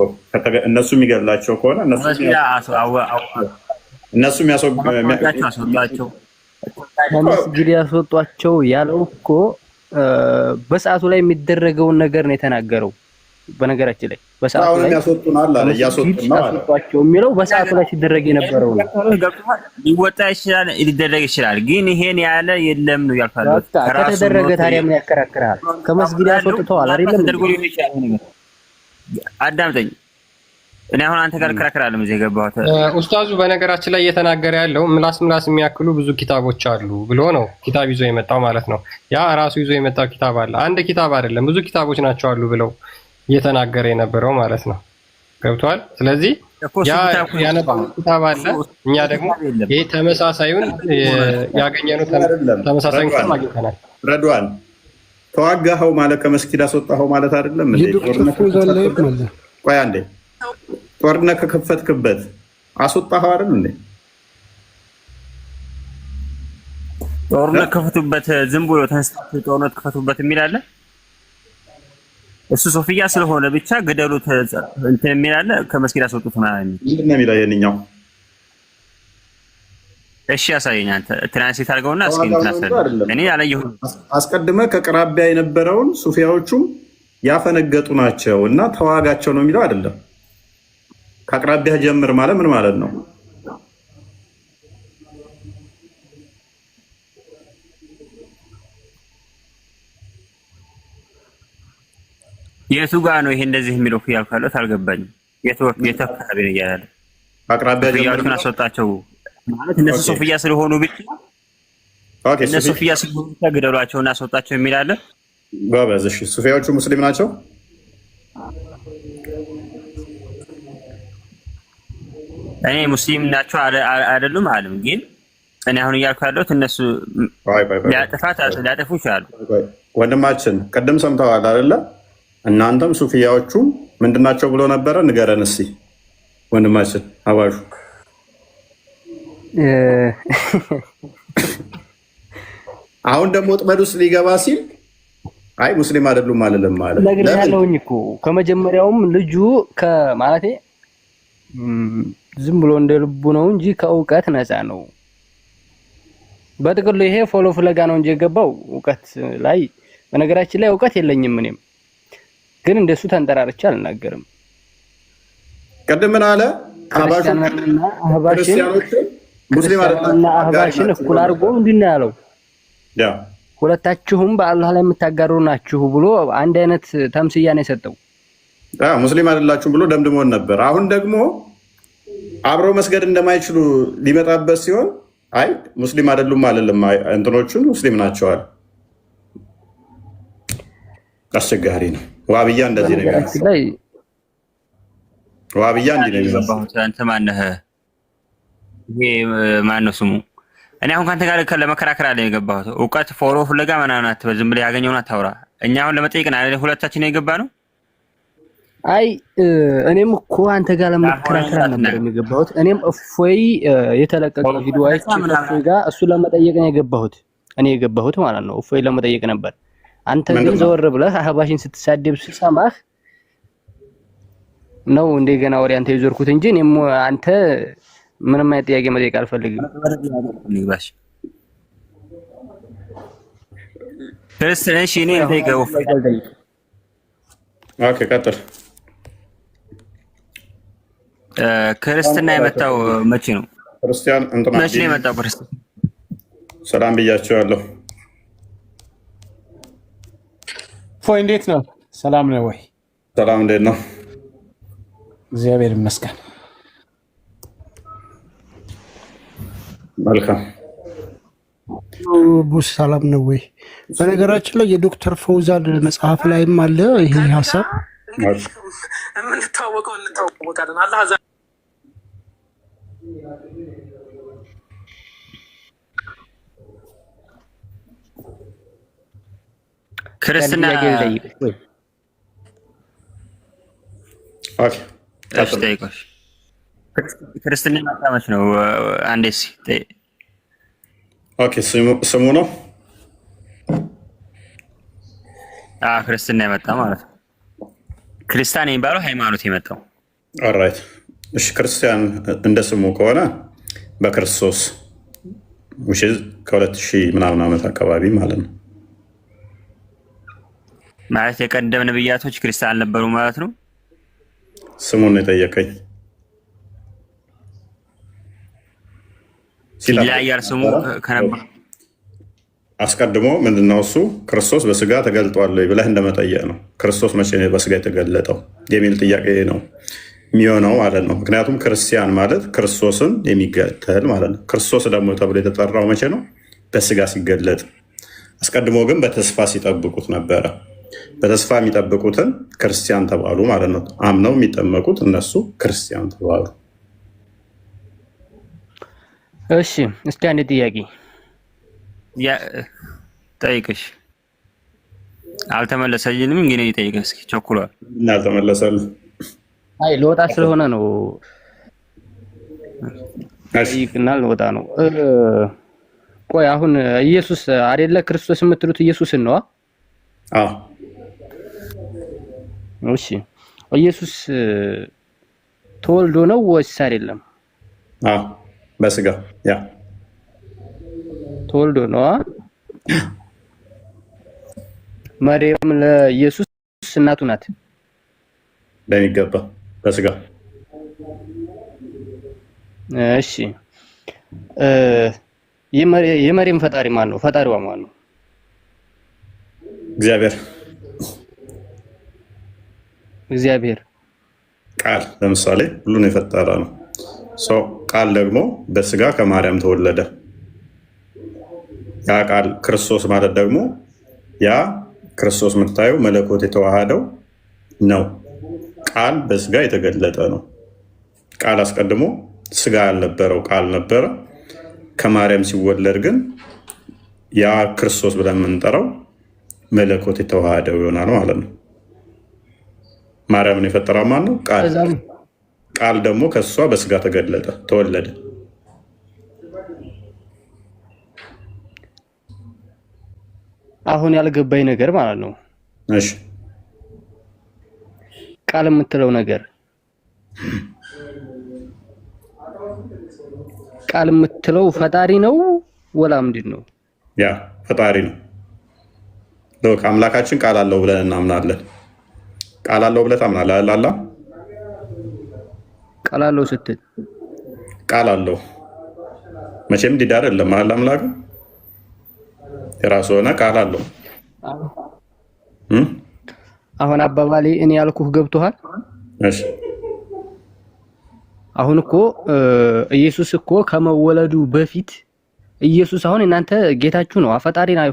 እነሱ የሚገላቸው ከሆነ እነሱ ከመስጊድ ያስወጧቸው ያለው እኮ በሰዓቱ ላይ የሚደረገውን ነገር ነው የተናገረው። በነገራችን ላይ በሰዓቱ ላይ ያስወጡናል አለ፣ እያስወጡና ያስወጧቸው የሚለው በሰዓቱ ላይ ሲደረግ የነበረው ነው። ሊወጣ ይችላል፣ ሊደረግ ይችላል። ግን ይሄን ያለ የለም ነው ያልፋለው። ከተደረገ ታዲያ ምን ያከራክራል? ከመስጊድ ያስወጥተዋል አይደለም? ተደርጎ ሊሆን ይችላል ነገር። አዳምጠኝ። እኔ አሁን አንተ ጋር ከራከራለሁ እዚህ የገባሁት። ኡስታዙ በነገራችን ላይ እየተናገረ ያለው ምላስ የሚያክሉ ብዙ ኪታቦች አሉ ብሎ ነው ኪታብ ይዞ የመጣው ማለት ነው። ያ ራሱ ይዞ የመጣው ኪታብ አለ። አንድ ኪታብ አይደለም ብዙ ኪታቦች ናቸው አሉ ብለው እየተናገረ የነበረው ማለት ነው። ገብቷል። ስለዚህ ያ ያነበብነው ኪታብ አለ። እኛ ደግሞ ይሄ ተመሳሳዩን ያገኘነው ተመሳሳዩን ኪታብ አግኝተናል። ረድዋን ተዋጋኸው ማለት ከመስጊድ አስወጣኸው ማለት አይደለም እንዴ? ቆይ አንዴ ጦርነት ከከፈትክበት አስወጣኸው አይደል እንዴ? ጦርነት ከፈቱበት ዝም ብሎ ተነስታችሁ ጦርነት ከፈቱበት የሚል አለ። እሱ ሶፊያ ስለሆነ ብቻ ገደሉት እንትን የሚል አለ። ከመስጊድ አስወጡት ማለት ነው። ምንድን ነው የሚለው የእኛው? እሺ ያሳየኝ አንተ ትራንስሌት አድርገውና እስኪ እንትን እኔ አላየሁም። አስቀድመህ ከቅራቢያ የነበረውን ሱፊያዎቹም ያፈነገጡ ናቸው እና ተዋጋቸው ነው የሚለው አይደለም። ከአቅራቢያ ጀምር ማለት ምን ማለት ነው? የቱ ጋር ነው ይሄ እንደዚህ የሚለው? ያው ካለት አልገባኝም። የቱ አካባቢ ነው ያለ? አቅራቢያ ጀምር አስወጣቸው ማለት እነሱ ሶፊያ ስለሆኑ ብቻ እነሱ ሶፊያ ስለሆኑ ብቻ ገደሏቸውና አስወጣቸው የሚል አለ። ጎበዝ። እሺ ሱፊያዎቹ ሙስሊም ናቸው? እኔ ሙስሊም ናቸው አይደሉም አለም። ግን እኔ አሁን እያልኩ ያለሁት እነሱ ሊያጠፉ ይችላሉ። ወንድማችን ቅድም ሰምተዋል አይደለ? እናንተም ሱፊያዎቹ ምንድናቸው ብሎ ነበረ? ንገረን እስኪ ወንድማችን አባሹ። አሁን ደግሞ ጥመድ ውስጥ ሊገባ ሲል አይ ሙስሊም አይደሉም አልልም ማለት ነገር ያለውኝ እኮ ከመጀመሪያውም ልጁ ከማለቴ ዝም ብሎ እንደ ልቡ ነው እንጂ ከእውቀት ነፃ ነው። በጥቅሉ ይሄ ፎሎ ፍለጋ ነው እንጂ የገባው እውቀት ላይ በነገራችን ላይ እውቀት የለኝም። እኔም ግን እንደሱ ተንጠራርቼ አልናገርም። ቅድም ምን አለ? አህባሽን እኩል አድርጎ ምንድን ነው ያለው? ሁለታችሁም በአላህ ላይ የምታጋሩ ናችሁ ብሎ አንድ አይነት ተምስያ ነው የሰጠው። ሙስሊም አይደላችሁም ብሎ ደምድሞን ነበር። አሁን ደግሞ አብረው መስገድ እንደማይችሉ ሊመጣበት ሲሆን አይ ሙስሊም አይደሉም አለልም እንትኖቹን ሙስሊም ናቸዋል። አስቸጋሪ ነው። ዋብያ እንደዚህ ነው የሚለው። ዋብያ እንዲህ ነው የሚለው። አንተ ማነህ? ይሄ ማነው ስሙ? እኔ አሁን ካንተ ጋር ለመከራከር አለ የገባሁት። እውቀት ፎሎ ፍለጋ ምናምን አትበል፣ ዝም ብለህ ያገኘውን አታውራ። እኛ አሁን ለመጠየቅ ነው ሁለታችን ነው የገባ ነው። አይ እኔም እኮ አንተ ጋር ለመከራከር ነበር የገባሁት። እኔም እፎይ የተለቀቀው ቪዲዮ አይቼ እፎይ ጋር እሱ ለመጠየቅ ነው የገባሁት። እኔ የገባሁት ማለት ነው እፎይ ለመጠየቅ ነበር። አንተ ግን ዘወር ብለህ አህባሽን ስትሳደብ ስሰማህ ነው እንደገና ወሬ አንተ ይዞርኩት እንጂ እኔም አንተ ምንም አይነት ጥያቄ መጠየቅ አልፈልግም። ክርስቲያኖች እኔ እንጠይቀው። ኦኬ ቀጥል። ክርስትና የመጣው መቼ ነው? ክርስቲያን እንትና መቼ ነው የመጣው ክርስትና? ሰላም ብያቸዋለሁ። ፎይ እንዴት ነው? ሰላም ነው ወይ? ሰላም እንዴት ነው? እግዚአብሔር ይመስገን። መልካም ቡስ ሰላም ነው ወይ? በነገራችን ላይ የዶክተር ፈውዛን መጽሐፍ ላይም አለ ይሄ ሀሳብ። የምንታወቀው እንታወቃለን። አላህ ክርስትና ክርስትና ማጣመች ነው። አንዴስ ኦኬ ስሙ ነው። ክርስትና የመጣ ማለት ነው። ክርስቲያን የሚባለው ሃይማኖት የመጣው ኦልራይት። እሺ ክርስቲያን እንደ ስሙ ከሆነ በክርስቶስ ከ2000 ምናምን ዓመት አካባቢ ማለት ነው። ማለት የቀደም ነብያቶች ክርስቲያን አልነበሩ ማለት ነው። ስሙን የጠየቀኝ ሲላያር ስሙ ከነባ አስቀድሞ ምንድነው እሱ ክርስቶስ በስጋ ተገልጧል ብለህ እንደመጠየቅ ነው። ክርስቶስ መቼ ነው በስጋ የተገለጠው የሚል ጥያቄ ነው የሚሆነው ማለት ነው። ምክንያቱም ክርስቲያን ማለት ክርስቶስን የሚከተል ማለት ነው። ክርስቶስ ደግሞ ተብሎ የተጠራው መቼ ነው? በስጋ ሲገለጥ። አስቀድሞ ግን በተስፋ ሲጠብቁት ነበረ። በተስፋ የሚጠብቁትን ክርስቲያን ተባሉ ማለት ነው። አምነው የሚጠመቁት እነሱ ክርስቲያን ተባሉ። እሺ እስኪ አንድ ጥያቄ ጠይቅሽ። አልተመለሰልኝም። እንግዲህ ጠይቅ እስኪ። ቸኩሏል። አልተመለሰልኝ። አይ ልወጣ ስለሆነ ነው። ጠይቅና ልወጣ ነው። ቆይ አሁን ኢየሱስ አይደለ ክርስቶስ የምትሉት ኢየሱስን ነው? አዎ። እሺ ኢየሱስ ተወልዶ ነው ወይስ አይደለም? አዎ በስጋ ያ ተወልዶ ነው። ማርያም ለኢየሱስ እናቱ ናት በሚገባ በስጋ። እሺ የመርየም ፈጣሪ ማን ነው? ፈጣሪዋ ማን ነው? እግዚአብሔር። እግዚአብሔር ቃል ለምሳሌ ሁሉን የፈጠረ ነው። ቃል ደግሞ በስጋ ከማርያም ተወለደ። ያ ቃል ክርስቶስ ማለት ደግሞ ያ ክርስቶስ የምታየው መለኮት የተዋሃደው ነው። ቃል በስጋ የተገለጠ ነው። ቃል አስቀድሞ ስጋ ያልነበረው ቃል ነበረ። ከማርያም ሲወለድ ግን ያ ክርስቶስ ብለን የምንጠራው መለኮት የተዋሃደው ይሆናል ማለት ነው። ማርያምን የፈጠራ ማን ነው? ቃል። ቃል ደግሞ ከሷ በስጋ ተገለጠ፣ ተወለደ። አሁን ያልገባኝ ነገር ማለት ነው። እሺ ቃል የምትለው ነገር ቃል የምትለው ፈጣሪ ነው ወላ ምንድን ነው? ያ ፈጣሪ ነው። ሎክ አምላካችን ቃል አለው ብለን እናምናለን። ቃል አለው ብለህ ታምናለህ? አላላ ቃል አለው ስትል ቃል አለው መቼም ዲዳ አይደለም ማለት አምላክ የራሱ ሆነ ቃል አለው። አሁን አባባሌ እኔ ያልኩህ ገብቶሃል? እሺ አሁን እኮ ኢየሱስ እኮ ከመወለዱ በፊት ኢየሱስ አሁን እናንተ ጌታችሁ ነው፣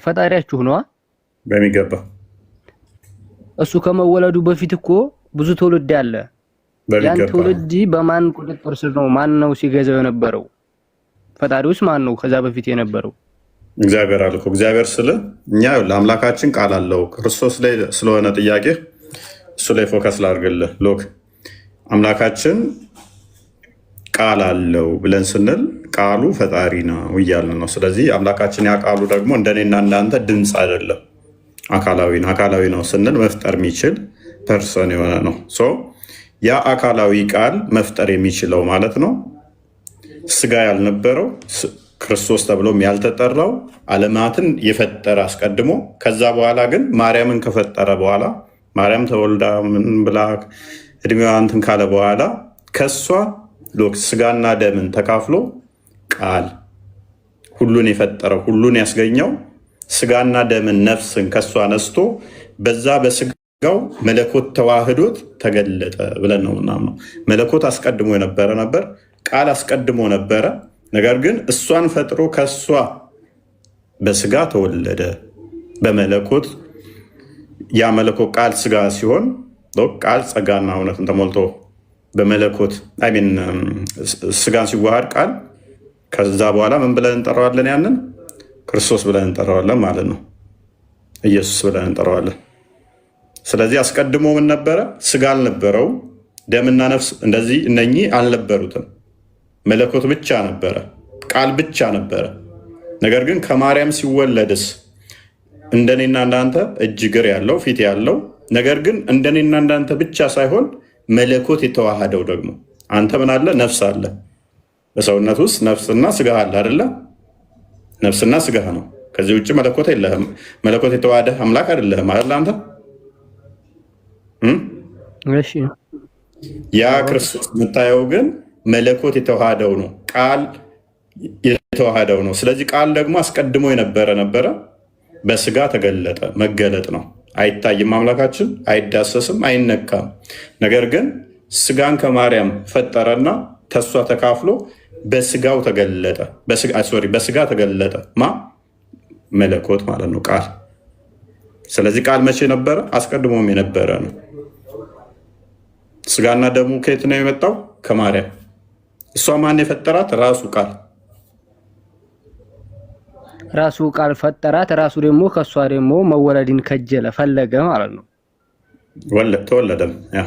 ፈጣሪያችሁ ነው በሚገባ። እሱ ከመወለዱ በፊት እኮ ብዙ ትውልድ አለ። ያን ትውልድ በማን ቁጥጥር ስር ነው? ማን ነው ሲገዛው የነበረው? ፈጣሪውስ ማን ነው ከዛ በፊት የነበረው? እግዚአብሔር አልኩ። እግዚአብሔር ስለ እኛ ለአምላካችን ቃል አለው። ክርስቶስ ላይ ስለሆነ ጥያቄ እሱ ላይ ፎከስ ላድርግልህ። ሎክ አምላካችን ቃል አለው ብለን ስንል ቃሉ ፈጣሪ ነው እያልን ነው። ስለዚህ አምላካችን ያ ቃሉ ደግሞ እንደኔና እናንተ ድምፅ አይደለም፣ አካላዊ ነው። አካላዊ ነው ስንል መፍጠር የሚችል ፐርሰን የሆነ ነው። ያ አካላዊ ቃል መፍጠር የሚችለው ማለት ነው ስጋ ያልነበረው ክርስቶስ ተብሎም ያልተጠራው ዓለማትን የፈጠረ አስቀድሞ፣ ከዛ በኋላ ግን ማርያምን ከፈጠረ በኋላ ማርያም ተወልዳ ምን ብላ እድሜዋ እንትን ካለ በኋላ ከሷ ስጋና ደምን ተካፍሎ ቃል ሁሉን የፈጠረው ሁሉን ያስገኘው ስጋና ደምን ነፍስን ከሷ ነስቶ በዛ በስጋው መለኮት ተዋህዶት ተገለጠ ብለን ነው ምናምነው። መለኮት አስቀድሞ የነበረ ነበር፣ ቃል አስቀድሞ ነበረ። ነገር ግን እሷን ፈጥሮ ከሷ በስጋ ተወለደ። በመለኮት ያ መለኮት ቃል ስጋ ሲሆን ቃል ጸጋና እውነትን ተሞልቶ በመለኮት ስጋን ሲዋሃድ ቃል ከዛ በኋላ ምን ብለን እንጠራዋለን? ያንን ክርስቶስ ብለን እንጠራዋለን ማለት ነው። ኢየሱስ ብለን እንጠራዋለን። ስለዚህ አስቀድሞ ምን ነበረ? ስጋ አልነበረው፣ ደምና ነፍስ እንደዚህ እነኚህ አልነበሩትም። መለኮት ብቻ ነበረ፣ ቃል ብቻ ነበረ። ነገር ግን ከማርያም ሲወለድስ እንደኔና እንዳንተ እጅ እግር ያለው ፊት ያለው ነገር ግን እንደኔና እንዳንተ ብቻ ሳይሆን መለኮት የተዋሃደው ደግሞ አንተ ምን አለ? ነፍስ አለ። በሰውነት ውስጥ ነፍስና ስጋ አለ አይደለ? ነፍስና ስጋ ነው። ከዚህ ውጭ መለኮት የለህም። መለኮት የተዋሃደ አምላክ አይደለህም አይደል አንተ? እሺ ያ ክርስቶስ የምታየው ግን መለኮት የተዋሃደው ነው። ቃል የተዋሃደው ነው። ስለዚህ ቃል ደግሞ አስቀድሞ የነበረ ነበረ፣ በስጋ ተገለጠ። መገለጥ ነው። አይታይም፣ አምላካችን አይዳሰስም፣ አይነካም። ነገር ግን ስጋን ከማርያም ፈጠረና ተሷ ተካፍሎ በስጋው ተገለጠ። በስጋ ተገለጠ። መለኮት ማለት ነው ቃል። ስለዚህ ቃል መቼ ነበረ? አስቀድሞም የነበረ ነው። ስጋና ደሙ ከየት ነው የመጣው? ከማርያም። እሷ ማን የፈጠራት? ራሱ ቃል። ራሱ ቃል ፈጠራት። ራሱ ደግሞ ከሷ ደግሞ መወለድን ከጀለ ፈለገ ማለት ነው። ተወለደም ያ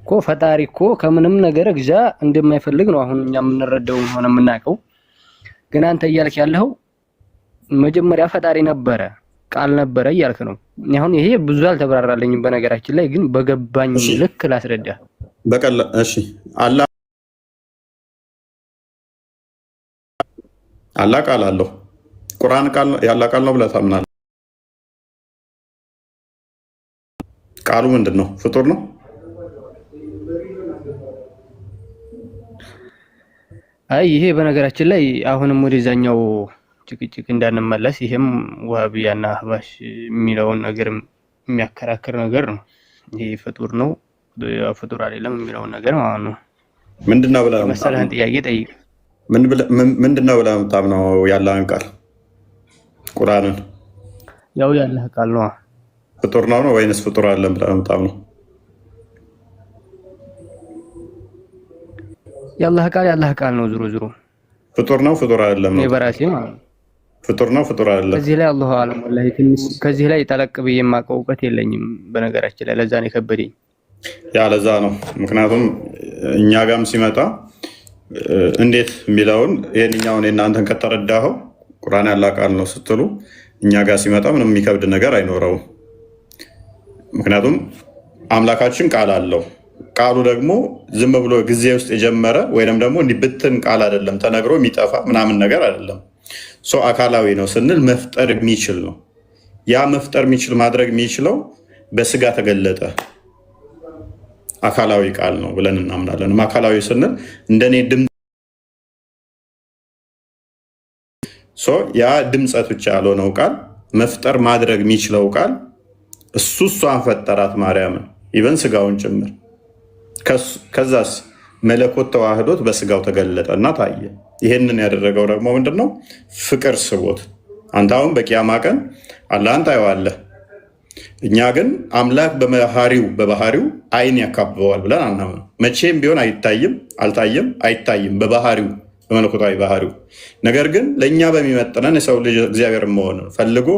እኮ ፈጣሪ እኮ ከምንም ነገር ግዛ እንደማይፈልግ ነው አሁን እኛ የምንረዳው ሆነ የምናውቀው። ግን አንተ እያልክ ያለው መጀመሪያ ፈጣሪ ነበረ ቃል ነበረ እያልክ ነው። አሁን ይሄ ብዙ አልተብራራልኝም በነገራችን ላይ፣ ግን በገባኝ ልክ ላስረዳ። እሺ አላህ ቃል አለው። ቁርአን ቃል ያላ ቃል ነው ብለህ ታምናለህ? ቃሉ ምንድን ነው? ፍጡር ነው? አይ ይሄ በነገራችን ላይ አሁንም ወደዛኛው ጭቅጭቅ እንዳንመለስ፣ ይሄም ዋሃቢያና አህባሽ የሚለውን ነገር የሚያከራክር ነገር ነው። ይሄ ፍጡር ነው ፍጡር አይደለም የሚለውን ነገር ማለት ነው። ምንድነው ብለህ መሰለህን ጥያቄ ጠይቅ። ምንድነው ብለህ የምታምነው? ያለህን ቃል ቁርአንን ያው ያለህ ቃል ነው። ፍጡር ነው ወይንስ ፍጡር አይደለም ብለህ የምታምነው? ያላህ ቃል ነው። ዙሮ ፍጡር ነው ፍጡር አይደለም ነው በራሴ ማለት ነው። ፍጡር ነው ፍጡር አይደለም። ከዚህ ላይ አላሁ አለም ወላሂ ትንሽ ከዚህ ላይ ጠለቅ ብዬ የማውቀው እውቀት የለኝም በነገራችን ላይ። ለዛ ነው የከበደኝ። ያ ለዛ ነው። ምክንያቱም እኛ ጋርም ሲመጣ እንዴት የሚለውን ይሄንኛውን የእናንተን ከተረዳኸው ቁርአን ያላህ ቃል ነው ስትሉ እኛ ጋር ሲመጣ ምንም የሚከብድ ነገር አይኖረውም። ምክንያቱም አምላካችን ቃል አለው። ቃሉ ደግሞ ዝም ብሎ ጊዜ ውስጥ የጀመረ ወይንም ደግሞ እንዲብትን ቃል አይደለም፣ ተነግሮ የሚጠፋ ምናምን ነገር አይደለም። ሰው አካላዊ ነው ስንል መፍጠር የሚችል ነው። ያ መፍጠር የሚችል ማድረግ የሚችለው በስጋ ተገለጠ አካላዊ ቃል ነው ብለን እናምናለን። አካላዊ ስንል እንደኔ ድምፅ ያ ድምፀት ብቻ ያልሆነው ቃል መፍጠር ማድረግ የሚችለው ቃል እሷን ፈጠራት ማርያምን፣ ኢቨን ስጋውን ጭምር። ከዛስ መለኮት ተዋህዶት በስጋው ተገለጠና ታየ። ይሄንን ያደረገው ደግሞ ምንድነው? ፍቅር ስቦት። አንተ አሁን በቂያማ ቀን አላህን ታየዋለህ። እኛ ግን አምላክ በባህሪው አይን ያካብበዋል ብለን አናምነው። መቼም ቢሆን አይታይም፣ አልታየም፣ አይታይም በባህሪው በመለኮታዊ ባህሪው። ነገር ግን ለእኛ በሚመጥነን የሰው ልጅ እግዚአብሔር መሆን ፈልጎ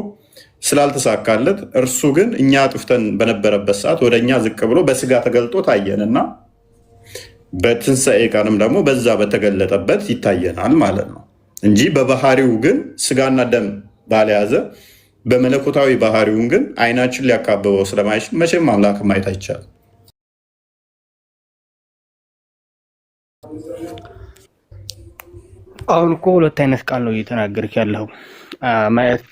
ስላልተሳካለት እርሱ ግን እኛ አጥፍተን በነበረበት ሰዓት ወደ እኛ ዝቅ ብሎ በስጋ ተገልጦ ታየንና በትንሣኤ ቀንም ደግሞ በዛ በተገለጠበት ይታየናል ማለት ነው እንጂ በባህሪው ግን ስጋና ደም ባልያዘ በመለኮታዊ ባህሪውን ግን አይናችን ሊያካብበው ስለማይችል መቼም አምላክ ማየት አይቻልም። አሁን እኮ ሁለት አይነት ቃል ነው እየተናገርክ ያለው። ማየት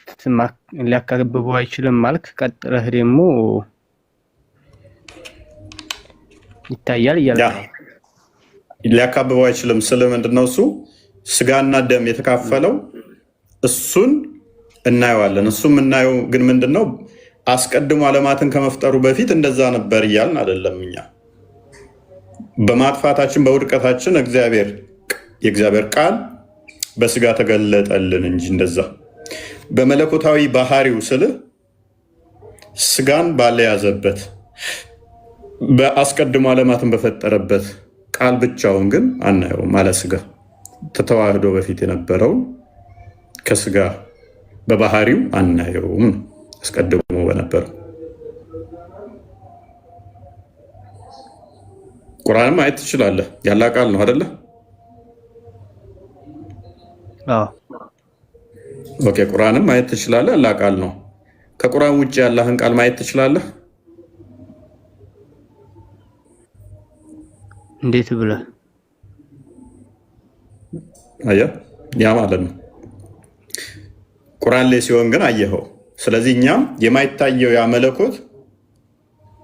ሊያካብበው አይችልም ማልክ፣ ቀጥለህ ደግሞ ይታያል እያለ ሊያካብበው አይችልም ስለ ምንድነው? እሱ ስጋና ደም የተካፈለው እሱን እናየዋለን። እሱ የምናየው ግን ምንድነው? አስቀድሞ ዓለማትን ከመፍጠሩ በፊት እንደዛ ነበር እያልን አይደለም። እኛ በማጥፋታችን በውድቀታችን የእግዚአብሔር ቃል በስጋ ተገለጠልን እንጂ እንደዛ በመለኮታዊ ባህሪው ስልህ ስጋን ባለያዘበት በአስቀድሞ ዓለማትን በፈጠረበት ቃል ብቻውን ግን አናየውም። አለ ስጋ ተተዋህዶ በፊት የነበረውን ከስጋ በባህሪው አናየውም። አስቀድሞ በነበረው ቁርአን ማየት ትችላለህ። ያላ ቃል ነው አይደለ? ኦኬ፣ ቁርአንም ማየት ትችላለህ። ያላ ቃል ነው። ከቁርአን ውጭ ያላህን ቃል ማየት ትችላለህ? እንዴት ብለህ? አየህ፣ ያ ማለት ነው ቁርአን ላይ ሲሆን ግን አየኸው። ስለዚህ እኛም የማይታየው ያ መለኮት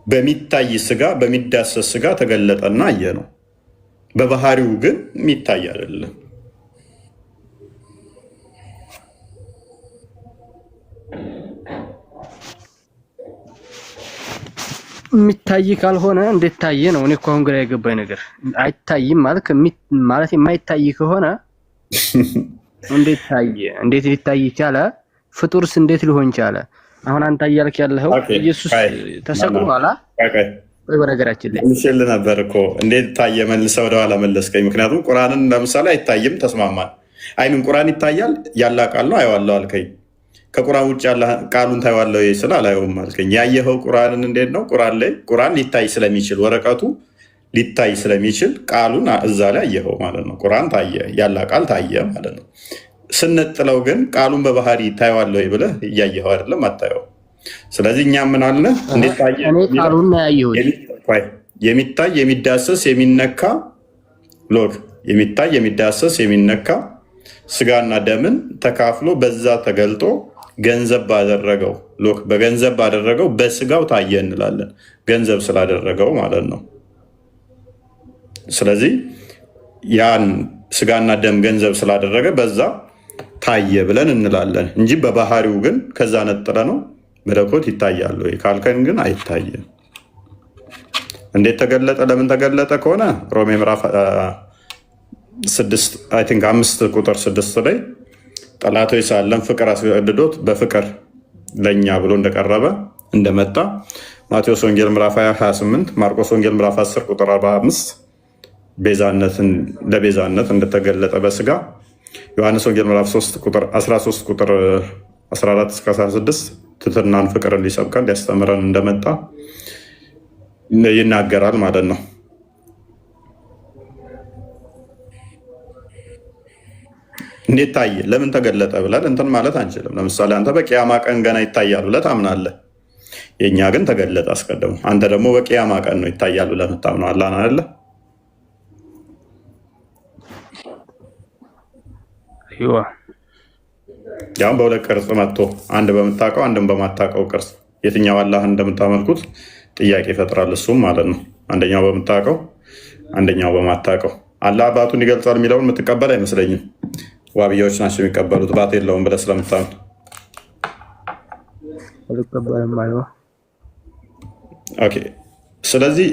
በሚታይ ስጋ በሚዳሰስ ስጋ ተገለጠና አየ ነው። በባህሪው ግን የሚታይ አይደለም። የሚታይ ካልሆነ እንዴት ታየ ነው? እኔ እኮ አሁን ግራ የገባኝ ነገር አይታይም ማለት የማይታይ ከሆነ እንዴት ታየ? እንዴት ሊታይ ይቻለ? ፍጡርስ እንዴት ሊሆን ቻለ? አሁን አንተ እያልክ ያለኸው ኢየሱስ ተሰቅሏል። ወይ በነገራችን ላይ እንሽል ነበር እኮ እንዴት ታየ? መልሰህ ወደኋላ መለስከኝ። ምክንያቱም ቁርአንን ለምሳሌ አይታይም፣ ተስማማን። አይምን ቁርአን ይታያል ያላ ቃል ነው አየዋለሁ አልከኝ። ከቁርአን ውጭ ያለ ቃሉን ታየዋለሁ ስለ አላየውም አልከኝ። ያየኸው ቁርአንን እንዴት ነው? ቁርአን ላይ ቁርአን ሊታይ ስለሚችል ወረቀቱ ሊታይ ስለሚችል ቃሉን እዛ ላይ አየኸው ማለት ነው። ቁርአን ታየ ያላ ቃል ታየ ማለት ነው። ስንጥለው ግን ቃሉን በባህሪ ታየዋለሁ ብለህ እያየኸው አይደለም፣ አታየው። ስለዚህ እኛ ምን አለ እንዴት ታየ? ቃሉን ያየው የሚታይ የሚዳሰስ የሚነካ ሎክ የሚታይ የሚዳሰስ የሚነካ ስጋና ደምን ተካፍሎ በዛ ተገልጦ ገንዘብ ባደረገው ሎክ በገንዘብ ባደረገው በስጋው ታየ እንላለን። ገንዘብ ስላደረገው ማለት ነው። ስለዚህ ያን ስጋና ደም ገንዘብ ስላደረገ በዛ ታየ ብለን እንላለን እንጂ በባህሪው ግን ከዛ ነጥለ ነው መለኮት ይታያል ወይ ካልከን ግን አይታየም። እንዴት ተገለጠ? ለምን ተገለጠ ከሆነ ሮሜ ምዕራፍ 6 አይ ቲንክ 5 ቁጥር 6 ላይ ጠላቶች ሳለን ፍቅር አስገድዶት በፍቅር ለኛ ብሎ እንደቀረበ እንደመጣ፣ ማቴዎስ ወንጌል ምዕራፍ 28፣ ማርቆስ ወንጌል ምዕራፍ 10 ቁጥር 45 ቤዛነትን ለቤዛነት እንደተገለጠ በስጋ፣ ዮሐንስ ወንጌል ምዕራፍ 3 ቁጥር 13 ቁጥር 14 እስከ 16 ትሕትናን ፍቅርን ሊሰብከን ሊያስተምረን እንደመጣ ይናገራል ማለት ነው። እንዴት ታየ? ለምን ተገለጠ ብለን እንትን ማለት አንችልም። ለምሳሌ አንተ በቂያማ ቀን ገና ይታያል ብለህ ታምናለህ። የእኛ ግን ተገለጠ አስቀድሞ። አንተ ደግሞ በቂያማ ቀን ነው ይታያል ብለህ የምታምነው አላህ አይደለ? ያው በሁለት ቅርጽ መጥቶ አንድ በምታውቀው አንድም በማታውቀው ቅርጽ የትኛው አላህ እንደምታመልኩት ጥያቄ ይፈጥራል። እሱም ማለት ነው አንደኛው በምታውቀው አንደኛው በማታውቀው። አላህ አባቱን ይገልጻል የሚለውን የምትቀበል አይመስለኝም። ዋብያዎች ናቸው የሚቀበሉት ባት የለውም ብለህ ስለምታምን። ኦኬ። ስለዚህ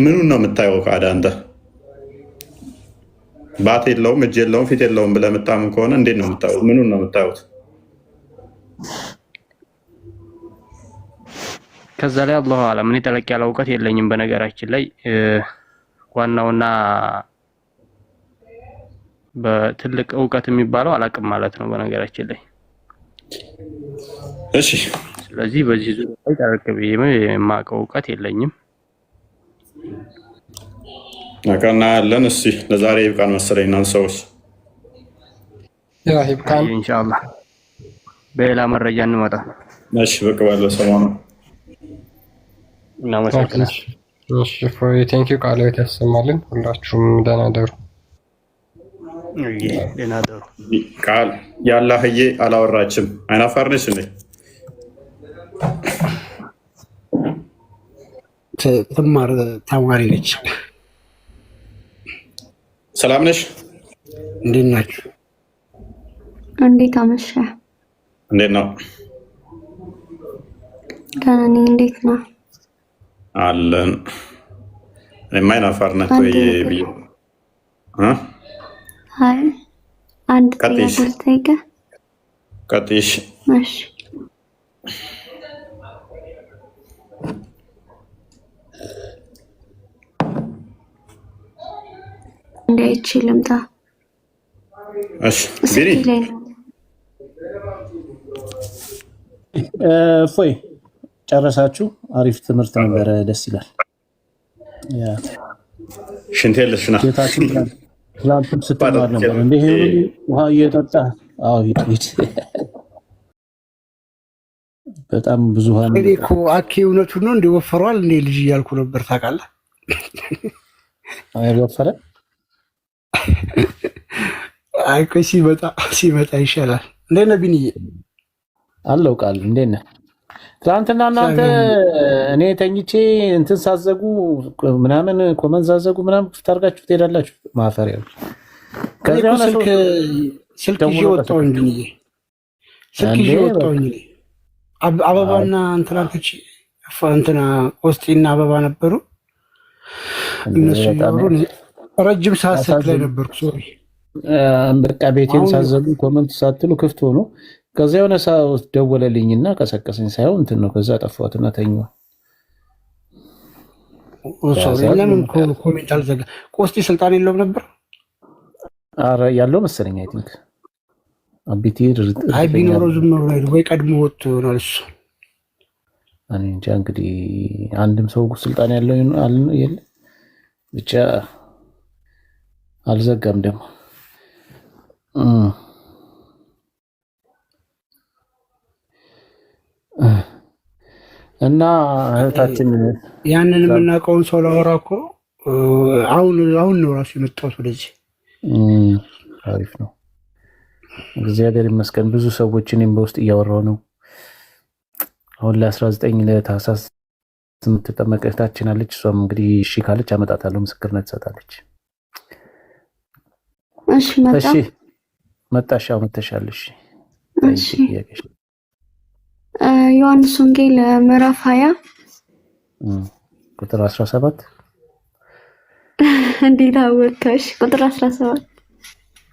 ምኑን ነው የምታየው? ከአዳ አንተ ባት የለውም እጅ የለውም ፊት የለውም ብለህ የምታምን ከሆነ እንዴት ነው የምታየው? ምኑን ነው የምታዩት? ከዛ ላይ አላሁ አለም። እኔ ጠለቅ ያለ እውቀት የለኝም በነገራችን ላይ። ዋናውና በትልቅ እውቀት የሚባለው አላቅም ማለት ነው በነገራችን ላይ። እሺ፣ ስለዚህ በዚህ ዙሪያ ላይ ጠለቅ ብዬ የማውቀው እውቀት የለኝም። አቀና ያለን እስቲ ለዛሬ ይብቃን መሰለኝ። እናንተ ሰዎች ያ ይብቃን ኢንሻአላህ። በሌላ መረጃ እንመጣ። እሺ፣ በቃ ባለው ሰሞኑ እናመሰግናለን። እሺ ፎይ ቴንክ ዩ ቃል ያሰማልን። ሁላችሁም ደህና ደሩ። ደህና ደሩ። ቃል ያላህዬ አላወራችም። አይናፋር ነሽ እንዴ? ትማር ተማሪ ነች። ሰላም ነሽ? እንዴት ናችሁ? እንዴት አመሸ? እንዴት ነው? ደህና ነኝ። እንዴት ነው? አለን። የማይናፋር ናት ወይ ብዬ አይ አንድ ጥያቄ ልጠይቅህ። ቀጥይሽ። እሺ እንዴት ልምጣ? እሺ ቢኒ እፎይ ጨረሳችሁ? አሪፍ ትምህርት ነበረ። ደስ ይላል። ሽንት የለሽና ትላንትም ስትማር ነበር እንደ ውሃ እየጠጣ ሂድ። በጣም ብዙ ውሃ እኔ እኮ አኬ እውነቱን ነው እንደወፈሯል እንደ ልጅ እያልኩ ነበር። ታውቃለህ? አይወፈረ አይ ቆይ ሲመጣ ይሻላል። እንዴት ነህ ቢኒዬ? አለው ቃል እንዴት ነህ? ትናንትና እናንተ እኔ ተኝቼ እንትን ሳዘጉ ምናምን ኮመንት ሳዘጉ ምናምን ታርጋችሁ ትሄዳላችሁ። ማፈሪያዎች ከዚያ ስልክ ይዤ ወጣሁኝ። ቢኒዬ ስልክ ይዤ ወጣሁኝ። አበባና እንትናንተች እንትና ቆስጢና አበባ ነበሩ። እነሱ ያወሩ ረጅም ሰዓት ስልክ ላይ ነበርኩ። ሶሪ በቃ ቤቴን ሳዘጉ ኮመንት ሳትሉ ክፍት ሆኖ ከዛ የሆነ ሰው ደወለልኝና ቀሰቀሰኝ ሳይሆን እንትን ነው። ከዛ ጠፋሁትና ተኛሁ። ለምን ኮሜንት አልዘጋ? ቆስቲ ስልጣን የለውም ነበር? ኧረ ያለው መሰለኝ። አይ ቲንክ አቢቲ አይ ቢኖረው ዝም ብሎ ወይ ቀድሞ ወጥቶ ይሆናል እሱ። እኔ እንጃ እንግዲህ አንድም ሰው ስልጣን ያለው የለ ብቻ አልዘጋም ደግሞ እና እህታችን ያንን የምናውቀውን ሰው ላወራ እኮ አሁን ነው ራሱ የመጣሁት ወደዚህ። አሪፍ ነው፣ እግዚአብሔር ይመስገን። ብዙ ሰዎች እኔም በውስጥ እያወራው ነው። አሁን ለ19 ለታህሳስ የምትጠመቅ እህታችን አለች። እሷም እንግዲህ እሺ ካለች አመጣታለሁ፣ ምስክርነት ትሰጣለች። እሺ መጣሽ? አዎ መተሻለሽ። እሺ ዮሐንስ ወንጌል ምዕራፍ 20 ቁጥር 17 እንዴት አወቅሽ? ቁጥር 17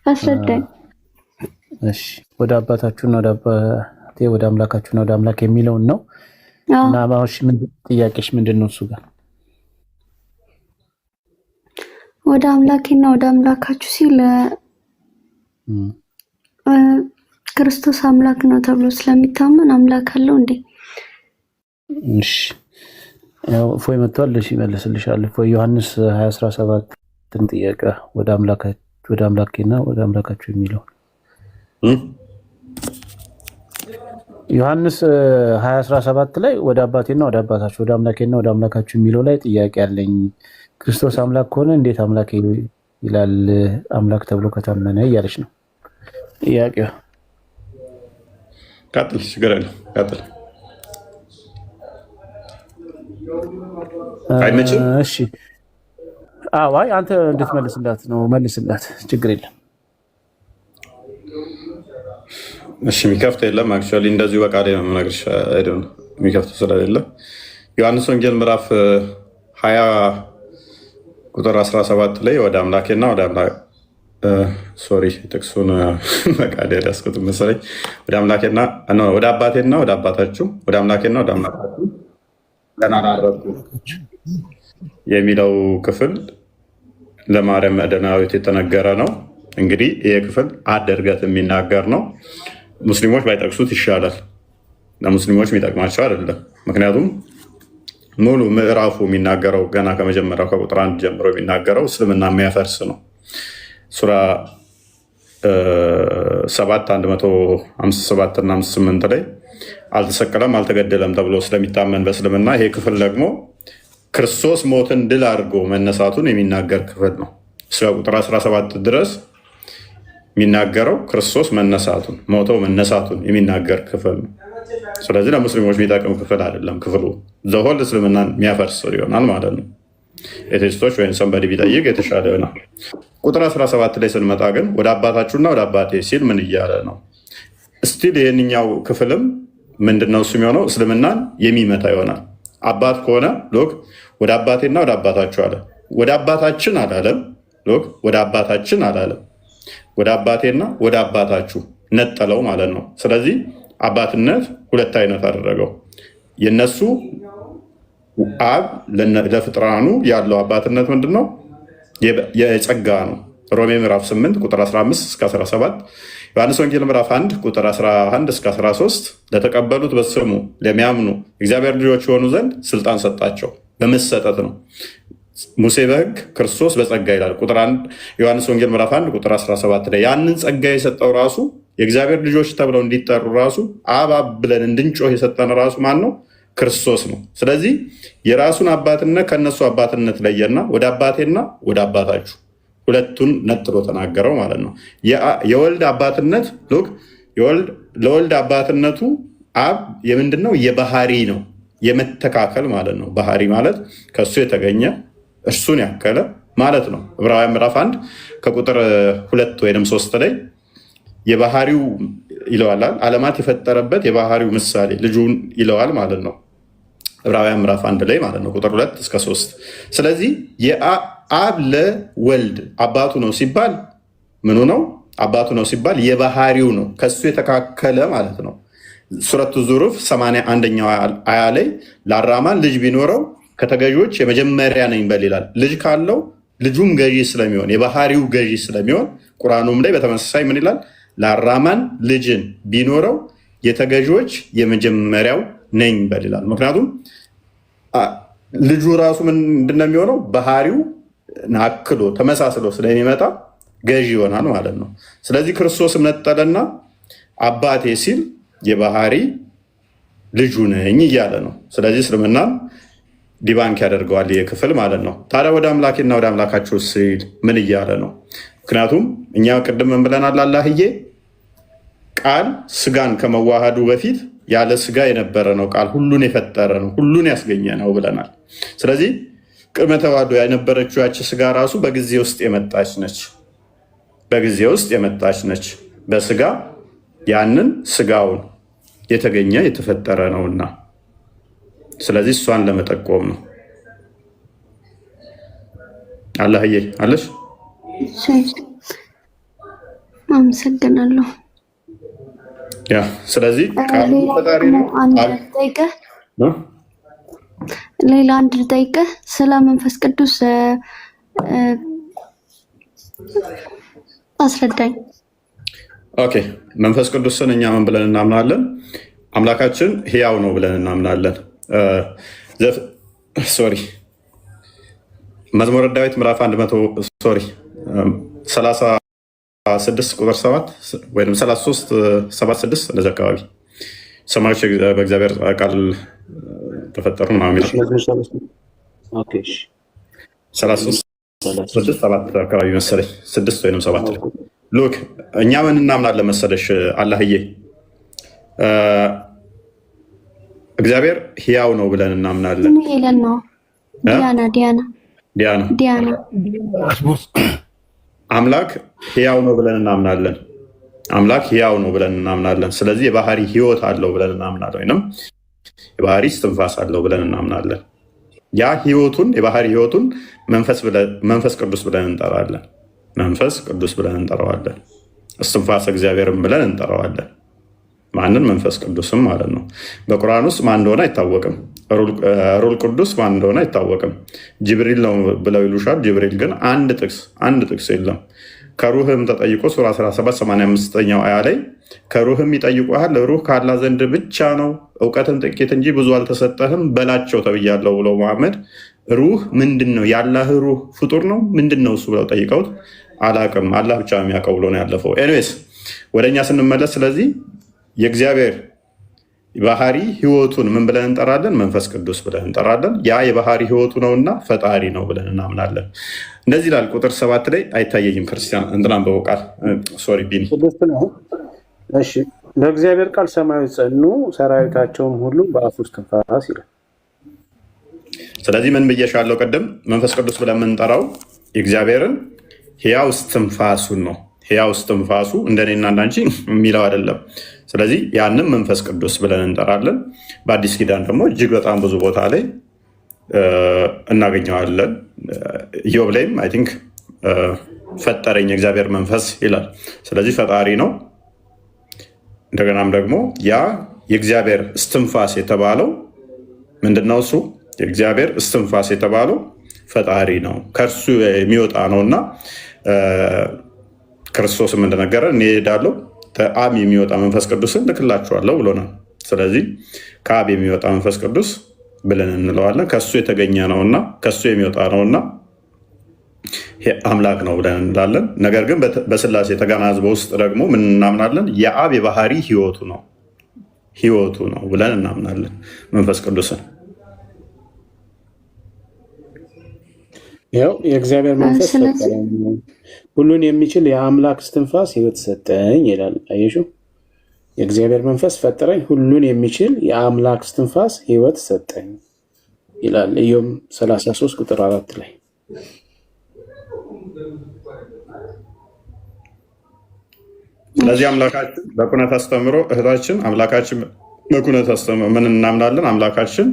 አስረዳኝ። እሺ ወደ አባታችሁና ወደ አምላካችሁና ወደ አምላክ የሚለውን ነው። እና ማውሽ ምን ጥያቄሽ ምንድነው? እሱ ጋር ወደ አምላኬና ወደ አምላካችሁ ሲል ክርስቶስ አምላክ ነው ተብሎ ስለሚታመን አምላክ አለው እንዴ? እሺ ያው ፎይ መጥቷል። እሺ ይመልስልሻል። ፎይ ዮሐንስ 20:17 ጥያቄ ወደ አምላኬና ወደ አምላካችሁ የሚለው ዮሐንስ 20:17 ላይ ወደ አባቴና ወደ አባታችሁ ወደ አምላኬና ወደ አምላካችሁ የሚለው ላይ ጥያቄ አለኝ። ክርስቶስ አምላክ ከሆነ እንዴት አምላክ ይላል? አምላክ ተብሎ ከታመነ እያለች ነው ጥያቄው። ቀጥል፣ ችግር የለም ቀጥል። አይመችም? እሺ አይ አንተ እንድትመልስላት ነው፣ መልስላት፣ ችግር የለም። እሺ የሚከፍት የለም። አክቹዋሊ እንደዚሁ በቃሌ ነው የምነግርሽ። አይደል የሚከፍት ስለሌለ ዮሐንስ ወንጌል ምዕራፍ 20 ቁጥር 17 ላይ ወደ አምላኬና ወደ ሶሪ ጥቅሱን በቃሌ ያስኩት መሰለኝ። ወደ አባቴና ወደ አባታችሁ ወደ አምላኬና ወደ አምላካችሁ ገና አላረኩም የሚለው ክፍል ለማርያም መግደላዊት የተነገረ ነው። እንግዲህ ይሄ ክፍል አደርገት የሚናገር ነው። ሙስሊሞች ባይጠቅሱት ይሻላል። ለሙስሊሞች የሚጠቅማቸው አይደለም። ምክንያቱም ሙሉ ምዕራፉ የሚናገረው ገና ከመጀመሪያው ከቁጥር 1 ጀምሮ የሚናገረው እስልምና የሚያፈርስ ነው። ሱራ 7 157 እና 58 ላይ አልተሰቀለም አልተገደለም ተብሎ ስለሚታመን በእስልምና ይሄ ክፍል ደግሞ ክርስቶስ ሞትን ድል አድርጎ መነሳቱን የሚናገር ክፍል ነው። እስከ ቁጥር 17 ድረስ የሚናገረው ክርስቶስ መነሳቱን ሞተው መነሳቱን የሚናገር ክፍል ነው። ስለዚህ ለሙስሊሞች የሚጠቅም ክፍል አይደለም። ክፍሉ ዘሆል እስልምናን የሚያፈርስ ይሆናል ማለት ነው። የቴስቶች ወይም ሰንበዲ ቢጠይቅ የተሻለ ይሆናል። ቁጥር 17 ላይ ስንመጣ ግን ወደ አባታችሁና ወደ አባቴ ሲል ምን እያለ ነው? እስቲል ይህንኛው ክፍልም ምንድነው እሱ የሚሆነው? እስልምናን የሚመታ ይሆናል። አባት ከሆነ ሎክ ወደ አባቴና ወደ አባታችሁ አለ። ወደ አባታችን አላለም። ሎክ ወደ አባታችን አላለም። ወደ አባቴና ወደ አባታችሁ ነጠለው ማለት ነው። ስለዚህ አባትነት ሁለት አይነት አደረገው። የነሱ አብ ለፍጥራኑ ያለው አባትነት ምንድነው? የጸጋ ነው። ሮሜ ምዕራፍ 8 ቁጥር 15 እስከ 17፣ ዮሐንስ ወንጌል ምዕራፍ 1 ቁጥር 11 እስከ 13 ለተቀበሉት በስሙ ለሚያምኑ እግዚአብሔር ልጆች የሆኑ ዘንድ ስልጣን ሰጣቸው። በመሰጠት ነው። ሙሴ በሕግ ክርስቶስ በጸጋ ይላል። ቁጥር 1 ዮሐንስ ወንጌል ምዕራፍ 1 ቁጥር 17 ላይ ያንን ጸጋ የሰጠው ራሱ የእግዚአብሔር ልጆች ተብለው እንዲጠሩ ራሱ አብ ብለን እንድንጮህ የሰጠን ራሱ ማን ነው? ክርስቶስ ነው። ስለዚህ የራሱን አባትነት ከነሱ አባትነት ለየና ወደ አባቴና ወደ አባታችሁ ሁለቱን ነጥሎ ተናገረው ማለት ነው። የወልድ አባትነት ለወልድ አባትነቱ አብ የምንድን ነው? የባህሪ ነው፣ የመተካከል ማለት ነው። ባህሪ ማለት ከእሱ የተገኘ እርሱን ያከለ ማለት ነው። ዕብራውያን ምዕራፍ 1 ከቁጥር 2 ወይም 3 ላይ የባህሪው ይለዋል። ዓለማት የፈጠረበት የባህሪው ምሳሌ ልጁን ይለዋል ማለት ነው። ዕብራውያን ምዕራፍ 1 ላይ ማለት ነው ቁጥር 2 እስከ 3። ስለዚህ አብ ለወልድ አባቱ ነው ሲባል ምኑ ነው? አባቱ ነው ሲባል የባህሪው ነው፣ ከሱ የተካከለ ማለት ነው። ሱረቱ ዙሩፍ 81ኛው አያ ላይ ለአራማን ልጅ ቢኖረው ከተገዢዎች የመጀመሪያ ነኝ በል ይላል። ልጅ ካለው ልጁም ገዢ ስለሚሆን የባህሪው ገዢ ስለሚሆን ቁርአኑም ላይ በተመሳሳይ ምን ይላል? ለአራማን ልጅን ቢኖረው የተገዢዎች የመጀመሪያው ነኝ በል ይላል። ምክንያቱም ልጁ ራሱ ምንድን ነው የሚሆነው? ባህሪው አክሎ ተመሳስሎ ስለሚመጣ ገዢ ይሆናል ማለት ነው። ስለዚህ ክርስቶስም ነጠለና አባቴ ሲል የባህሪ ልጁ ነኝ እያለ ነው። ስለዚህ እስልምናን ዲባንክ ያደርገዋል ይህ ክፍል ማለት ነው። ታዲያ ወደ አምላኬና ወደ አምላካችሁ ሲል ምን እያለ ነው? ምክንያቱም እኛ ቅድም ምን ብለናል? አላህዬ ቃል ስጋን ከመዋሃዱ በፊት ያለ ስጋ የነበረ ነው። ቃል ሁሉን የፈጠረ ነው፣ ሁሉን ያስገኘ ነው ብለናል። ስለዚህ ቅድመ ተዋህዶ የነበረችው ያቺ ስጋ ራሱ በጊዜ ውስጥ የመጣች ነች፣ በጊዜ ውስጥ የመጣች ነች። በስጋ ያንን ስጋውን የተገኘ የተፈጠረ ነውና፣ ስለዚህ እሷን ለመጠቆም ነው። አላህዬ አለሽ? አመሰግናለሁ። ያ ስለዚህ ቃሉ ፈጣሪ ነው። ሌላ አንድ ልጠይቅህ ስለ መንፈስ ቅዱስ አስረዳኝ። ኦኬ፣ መንፈስ ቅዱስን እኛ ምን ብለን እናምናለን? አምላካችን ሕያው ነው ብለን እናምናለን። መዝሙረ ዳዊት ምዕራፍ 36 ቁጥር 7 ወይም 33:76 እንደዚህ አካባቢ ሰማዮች በእግዚአብሔር ቃል ተፈጠሩ ምናምን የሚለው 33:7 አካባቢ መሰለኝ 6 ወይም 7 ሉክ እኛ ምን እናምናለን መሰለሽ አላህዬ እግዚአብሔር ሕያው ነው ብለን እናምናለን። ዲያና አምላክ ሕያው ነው ብለን እናምናለን። አምላክ ሕያው ነው ብለን እናምናለን። ስለዚህ የባህሪ ሕይወት አለው ብለን እናምናለን፣ ወይም የባህሪ እስትንፋስ አለው ብለን እናምናለን። ያ ሕይወቱን የባህሪ ሕይወቱን መንፈስ ቅዱስ ብለን እንጠራለን። መንፈስ ቅዱስ ብለን እንጠራዋለን። እስትንፋስ እግዚአብሔርን ብለን እንጠራዋለን። ማንን? መንፈስ ቅዱስም ማለት ነው። በቁርአን ውስጥ ማን እንደሆነ አይታወቅም። ሩል ቅዱስ ማን እንደሆነ አይታወቅም። ጅብሪል ነው ብለው ይሉሻል። ጅብሪል ግን አንድ ጥቅስ የለም። ከሩህም ተጠይቆ ሱራ 17:85 አያ ላይ ከሩህም ይጠይቁሃል፣ ሩህ ከአላህ ዘንድ ብቻ ነው፣ እውቀትም ጥቂት እንጂ ብዙ አልተሰጠህም በላቸው ተብያለሁ ብለው መሐመድ ሩህ ምንድን ነው? የአላህ ሩህ ፍጡር ነው ምንድን ነው እሱ ብለው ጠይቀውት አላቅም አላህ ብቻ የሚያውቀው ብሎ ነው ያለፈው። ኤኒዌይስ ወደ እኛ ስንመለስ ስለዚህ የእግዚአብሔር ባህሪ ህይወቱን ምን ብለን እንጠራለን? መንፈስ ቅዱስ ብለን እንጠራለን። ያ የባህሪ ህይወቱ ነውና ፈጣሪ ነው ብለን እናምናለን። እንደዚህ ይላል ቁጥር 7 ላይ አይታየኝም። ክርስቲያን እንትናን በቃል ሶሪ ቢኒ እሺ፣ በእግዚአብሔር ቃል ሰማዮች ጸኑ፣ ሰራዊታቸውም ሁሉ በአፉ እስትንፋስ ይላል። ስለዚህ ምን ብዬሻለሁ ቅድም? መንፈስ ቅዱስ ብለን የምንጠራው የእግዚአብሔርን ሕያው እስትንፋሱን ነው። ሕያው እስትንፋሱ እንደኔና እንዳንቺ የሚለው አይደለም። ስለዚህ ያንም መንፈስ ቅዱስ ብለን እንጠራለን። በአዲስ ኪዳን ደግሞ እጅግ በጣም ብዙ ቦታ ላይ እናገኘዋለን። ኢዮብ ላይም አይ ቲንክ ፈጠረኝ የእግዚአብሔር መንፈስ ይላል። ስለዚህ ፈጣሪ ነው። እንደገናም ደግሞ ያ የእግዚአብሔር እስትንፋስ የተባለው ምንድነው? እሱ የእግዚአብሔር እስትንፋስ የተባለው ፈጣሪ ነው፣ ከእርሱ የሚወጣ ነው እና ክርስቶስም እንደነገረ እኔ እሄዳለሁ ከአብ የሚወጣ መንፈስ ቅዱስን ልክላችኋለሁ ብሎናል። ስለዚህ ከአብ የሚወጣ መንፈስ ቅዱስ ብለን እንለዋለን። ከሱ የተገኘ ነውና ከሱ የሚወጣ ነውና አምላክ ነው ብለን እንላለን። ነገር ግን በስላሴ ተገናዝበ ውስጥ ደግሞ ምን እናምናለን? የአብ የባህሪ ህይወቱ ነው ብለን እናምናለን መንፈስ ቅዱስን። ያው የእግዚአብሔር መንፈስ ሁሉን የሚችል የአምላክ እስትንፋስ ህይወት ሰጠኝ ይላል። አየሹ፣ የእግዚአብሔር መንፈስ ፈጠረኝ፣ ሁሉን የሚችል የአምላክ እስትንፋስ ህይወት ሰጠኝ ይላል። ኢዮብ 33 ቁጥር 4 ላይ። ስለዚህ አምላካችን በኩነት አስተምሮ እህታችን አምላካችን በኩነት አስተምሮ ምን እናምናለን? አምላካችን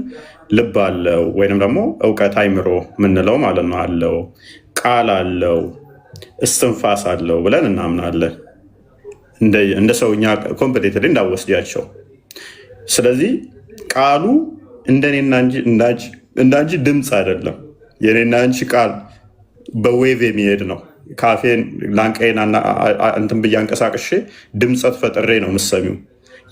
ልብ አለው ወይንም ደግሞ እውቀት አይምሮ ምንለው ማለት ነው አለው፣ ቃል አለው፣ እስትንፋስ አለው ብለን እናምናለን። እንደ ሰውኛ ኮምፕሊትሊ እንዳወስዳቸው። ስለዚህ ቃሉ እንደኔና እንዳንቺ ድምፅ አይደለም። የኔና አንቺ ቃል በዌቭ የሚሄድ ነው። ካፌን ላንቀይና እንትን ብዬ አንቀሳቅሼ ድምፀት ፈጥሬ ነው የምትሰሚው።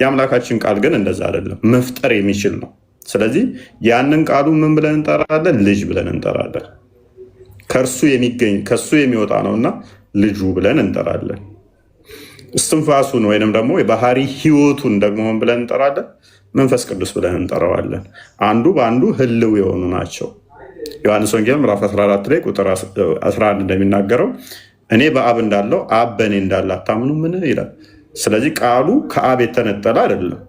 የአምላካችን ቃል ግን እንደዛ አይደለም፣ መፍጠር የሚችል ነው። ስለዚህ ያንን ቃሉ ምን ብለን እንጠራለን? ልጅ ብለን እንጠራለን። ከእርሱ የሚገኝ ከእሱ የሚወጣ ነውና ልጁ ብለን እንጠራለን። እስትንፋሱን ወይንም ደግሞ የባህሪ ህይወቱን ደግሞ ምን ብለን እንጠራለን? መንፈስ ቅዱስ ብለን እንጠራዋለን። አንዱ በአንዱ ህልው የሆኑ ናቸው። ዮሐንስ ወንጌል ምዕራፍ 14 ላይ ቁጥር 11 እንደሚናገረው እኔ በአብ እንዳለው አብ በእኔ እንዳለ አታምኑ ምን ይላል። ስለዚህ ቃሉ ከአብ የተነጠለ አይደለም፣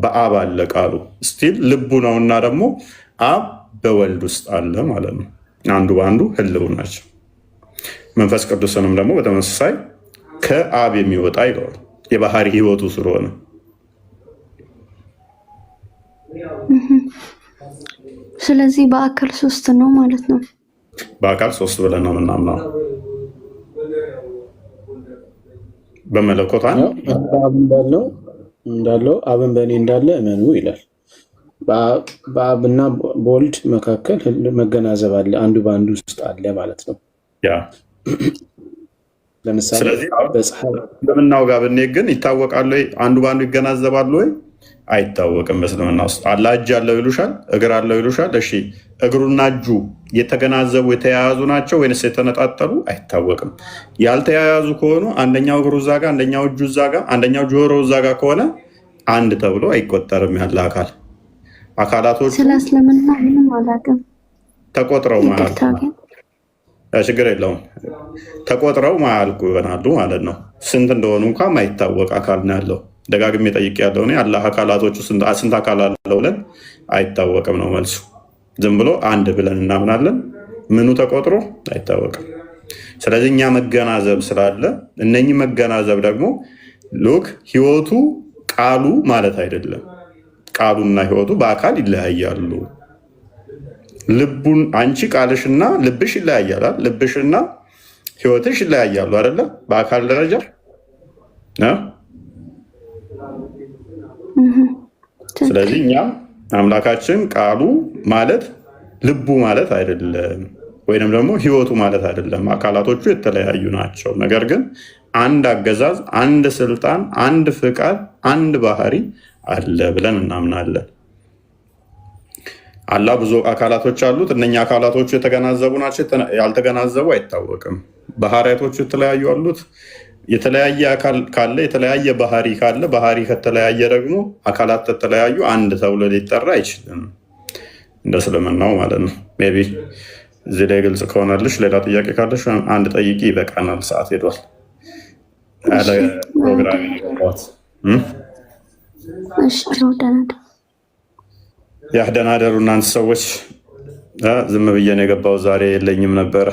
በአብ አለ ቃሉ ስቲል ልቡ ነውና ደግሞ አብ በወልድ ውስጥ አለ ማለት ነው። አንዱ በአንዱ ህልው ናቸው። መንፈስ ቅዱስንም ደግሞ በተመሳሳይ ከአብ የሚወጣ ይለዋል፣ የባህሪ ህይወቱ ስለሆነ። ስለዚህ በአካል ሶስት ነው ማለት ነው። በአካል ሶስት ብለን ነው የምናምነው። በመለኮት እንዳለው አብን በእኔ እንዳለ እመኑ ይላል። በአብና በወልድ መካከል መገናዘብ አለ፣ አንዱ በአንዱ ውስጥ አለ ማለት ነው። ለምሳሌ በምናው ጋር ብንሄድ ግን ይታወቃሉ ወይ? አንዱ በአንዱ ይገናዘባሉ ወይ? አይታወቅም። በእስልምና ውስጥ አላህ እጅ አለው ይሉሻል፣ እግር አለው ይሉሻል። እሺ እግሩና እጁ የተገናዘቡ የተያያዙ ናቸው ወይንስ የተነጣጠሉ? አይታወቅም። ያልተያያዙ ከሆኑ አንደኛው እግሩ እዛ ጋ፣ አንደኛው እጁ እዛ ጋ፣ አንደኛው ጆሮ እዛ ጋ ከሆነ አንድ ተብሎ አይቆጠርም። ያለ አካላቶቹ ስለ እስልምና ምንም አላውቅም። ተቆጥረው ማለት ችግር የለውም። ተቆጥረው ማያልቁ ይሆናሉ ማለት ነው። ስንት እንደሆኑ እንኳን ማይታወቅ አካል ነው ያለው። ደጋግሜ ጠይቅ ያለው አላህ አካላቶቹ ስንት አካል አለው ብለን አይታወቅም ነው መልሱ። ዝም ብሎ አንድ ብለን እናምናለን። ምኑ ተቆጥሮ አይታወቅም። ስለዚህ እኛ መገናዘብ ስላለ እነኚህ መገናዘብ ደግሞ ሉክ ህይወቱ ቃሉ ማለት አይደለም። ቃሉና ህይወቱ በአካል ይለያያሉ። ልቡን አንቺ ቃልሽና ልብሽ ይለያያል። ልብሽና ህይወትሽ ይለያያሉ አይደለ? በአካል ደረጃ ስለዚህ እኛም አምላካችን ቃሉ ማለት ልቡ ማለት አይደለም፣ ወይንም ደግሞ ህይወቱ ማለት አይደለም። አካላቶቹ የተለያዩ ናቸው። ነገር ግን አንድ አገዛዝ፣ አንድ ስልጣን፣ አንድ ፍቃድ፣ አንድ ባህሪ አለ ብለን እናምናለን። አላህ ብዙ አካላቶች አሉት። እነኛ አካላቶቹ የተገናዘቡ ናቸው፣ ያልተገናዘቡ አይታወቅም። ባህሪያቶቹ የተለያዩ አሉት። የተለያየ አካል ካለ የተለያየ ባህሪ ካለ ባህሪ ከተለያየ ደግሞ አካላት ከተለያዩ አንድ ተብሎ ሊጠራ አይችልም፣ እንደ እስልምናው ማለት ነው። ሜይ ቢ እዚህ ላይ ግልጽ ከሆነልሽ ሌላ ጥያቄ ካለሽ አንድ ጠይቂ፣ ይበቃናል፣ ሰዓት ሄዷል። ያለ ፕሮግራም ይገባት ያህደናደሩ እናንተ ሰዎች። ዝም ብዬ ነው የገባው ዛሬ፣ የለኝም ነበረ።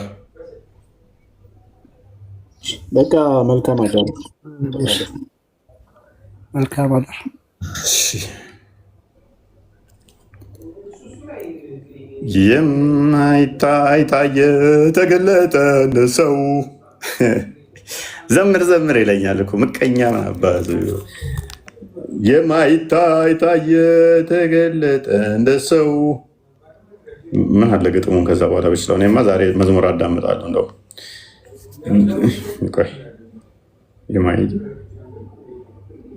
በቃ መልካም አዳር። መልካም አዳር። የማይታይ ታየ ተገለጠ ለሰው። ዘምር ዘምር ይለኛል እኮ ምቀኛ አባቱ። የማይታይ ታየ ተገለጠ እንደ ሰው። ምን አለ ግጥሙን ከዛ በኋላ ብችለው። እኔማ ዛሬ መዝሙር አዳምጣለሁ። እንደው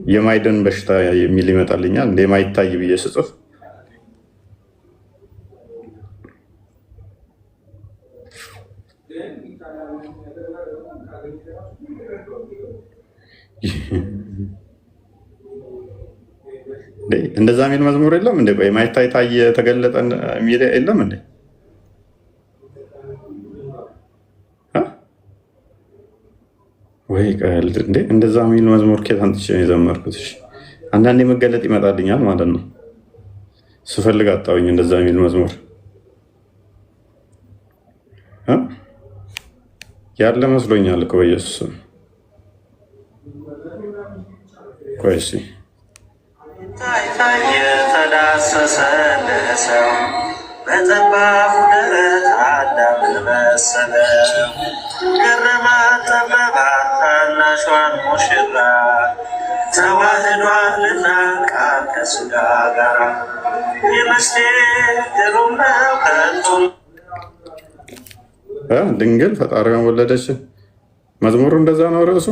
የማይድን በሽታ የሚል ይመጣልኛል። እንደ የማይታይ ብዬ ስጽፍ እንደዛ የሚል መዝሙር የለም እንዴ? ቆይ የማይታይ ታየ ተገለጠ የሚል የለም እንዴ? ወይ ቀልድ እንዴ! እንደዛ የሚል መዝሙር ከየት አምጥቼ ነው የዘመርኩት? አንዳንዴ መገለጥ ይመጣልኛል ማለት ነው። ስፈልግ አጣሁኝ እንደዛ የሚል መዝሙር ያለ መስሎኛል እኮ በኢየሱስ። ቆይ እስኪ የተዳሰሰ ሰው በጠባቡ ደረት አዳምን መሰለ። ገረማት ጠበባት ታናሿን ሙሽራ ተዋህዷልና ቃል ከሥጋ ጋራ የመስቴሩም ነው ከንቱ ድንግል ፈጣሪዋን ወለደች። መዝሙሩ እንደዛ ነው ርዕሱ።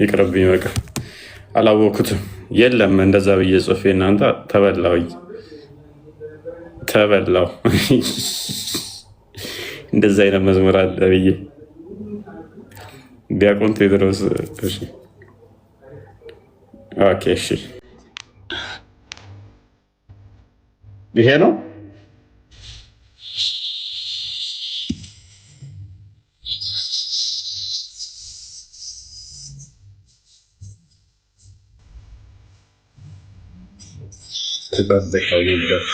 ይቅርብኝ በቃ አላወኩትም። የለም እንደዛ ብዬ ጽፌ እናንተ ተበላው እንደዛ አይነት መዝሙር አለ ብዬ ዲያቆን ቴዎድሮስ። ኦኬ እሺ፣ ይሄ ነው ተጠበቀው ይደር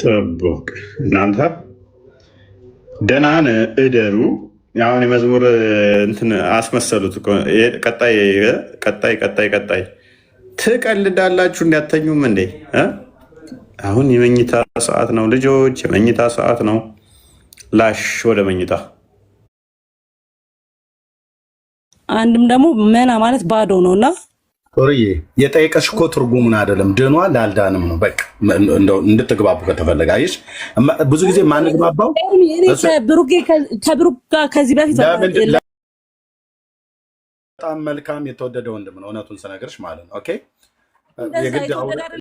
ጠብቅ እናንተ ደህና ነህ እደሩ። አሁን የመዝሙር እንትን አስመሰሉት። ቀጣይ ትቀልዳላችሁ እንዲያተኙም እንዴ? አሁን የመኝታ ሰዓት ነው ልጆች፣ የመኝታ ሰዓት ነው። ላሽ ወደ መኝታ። አንድም ደግሞ መና ማለት ባዶ ነውና ጦርዬ የጠየቀሽ እኮ ትርጉሙን አይደለም ድኗል አልዳንም ነው። በቃ እንድትግባቡ ከተፈለገ አይሽ ብዙ ጊዜ ማንግባባው ከብሩክ ጋር ከዚህ በፊት በጣም መልካም የተወደደ ወንድም ነው። እውነቱን ስነግርሽ ማለት ነው። ኦኬ የግድ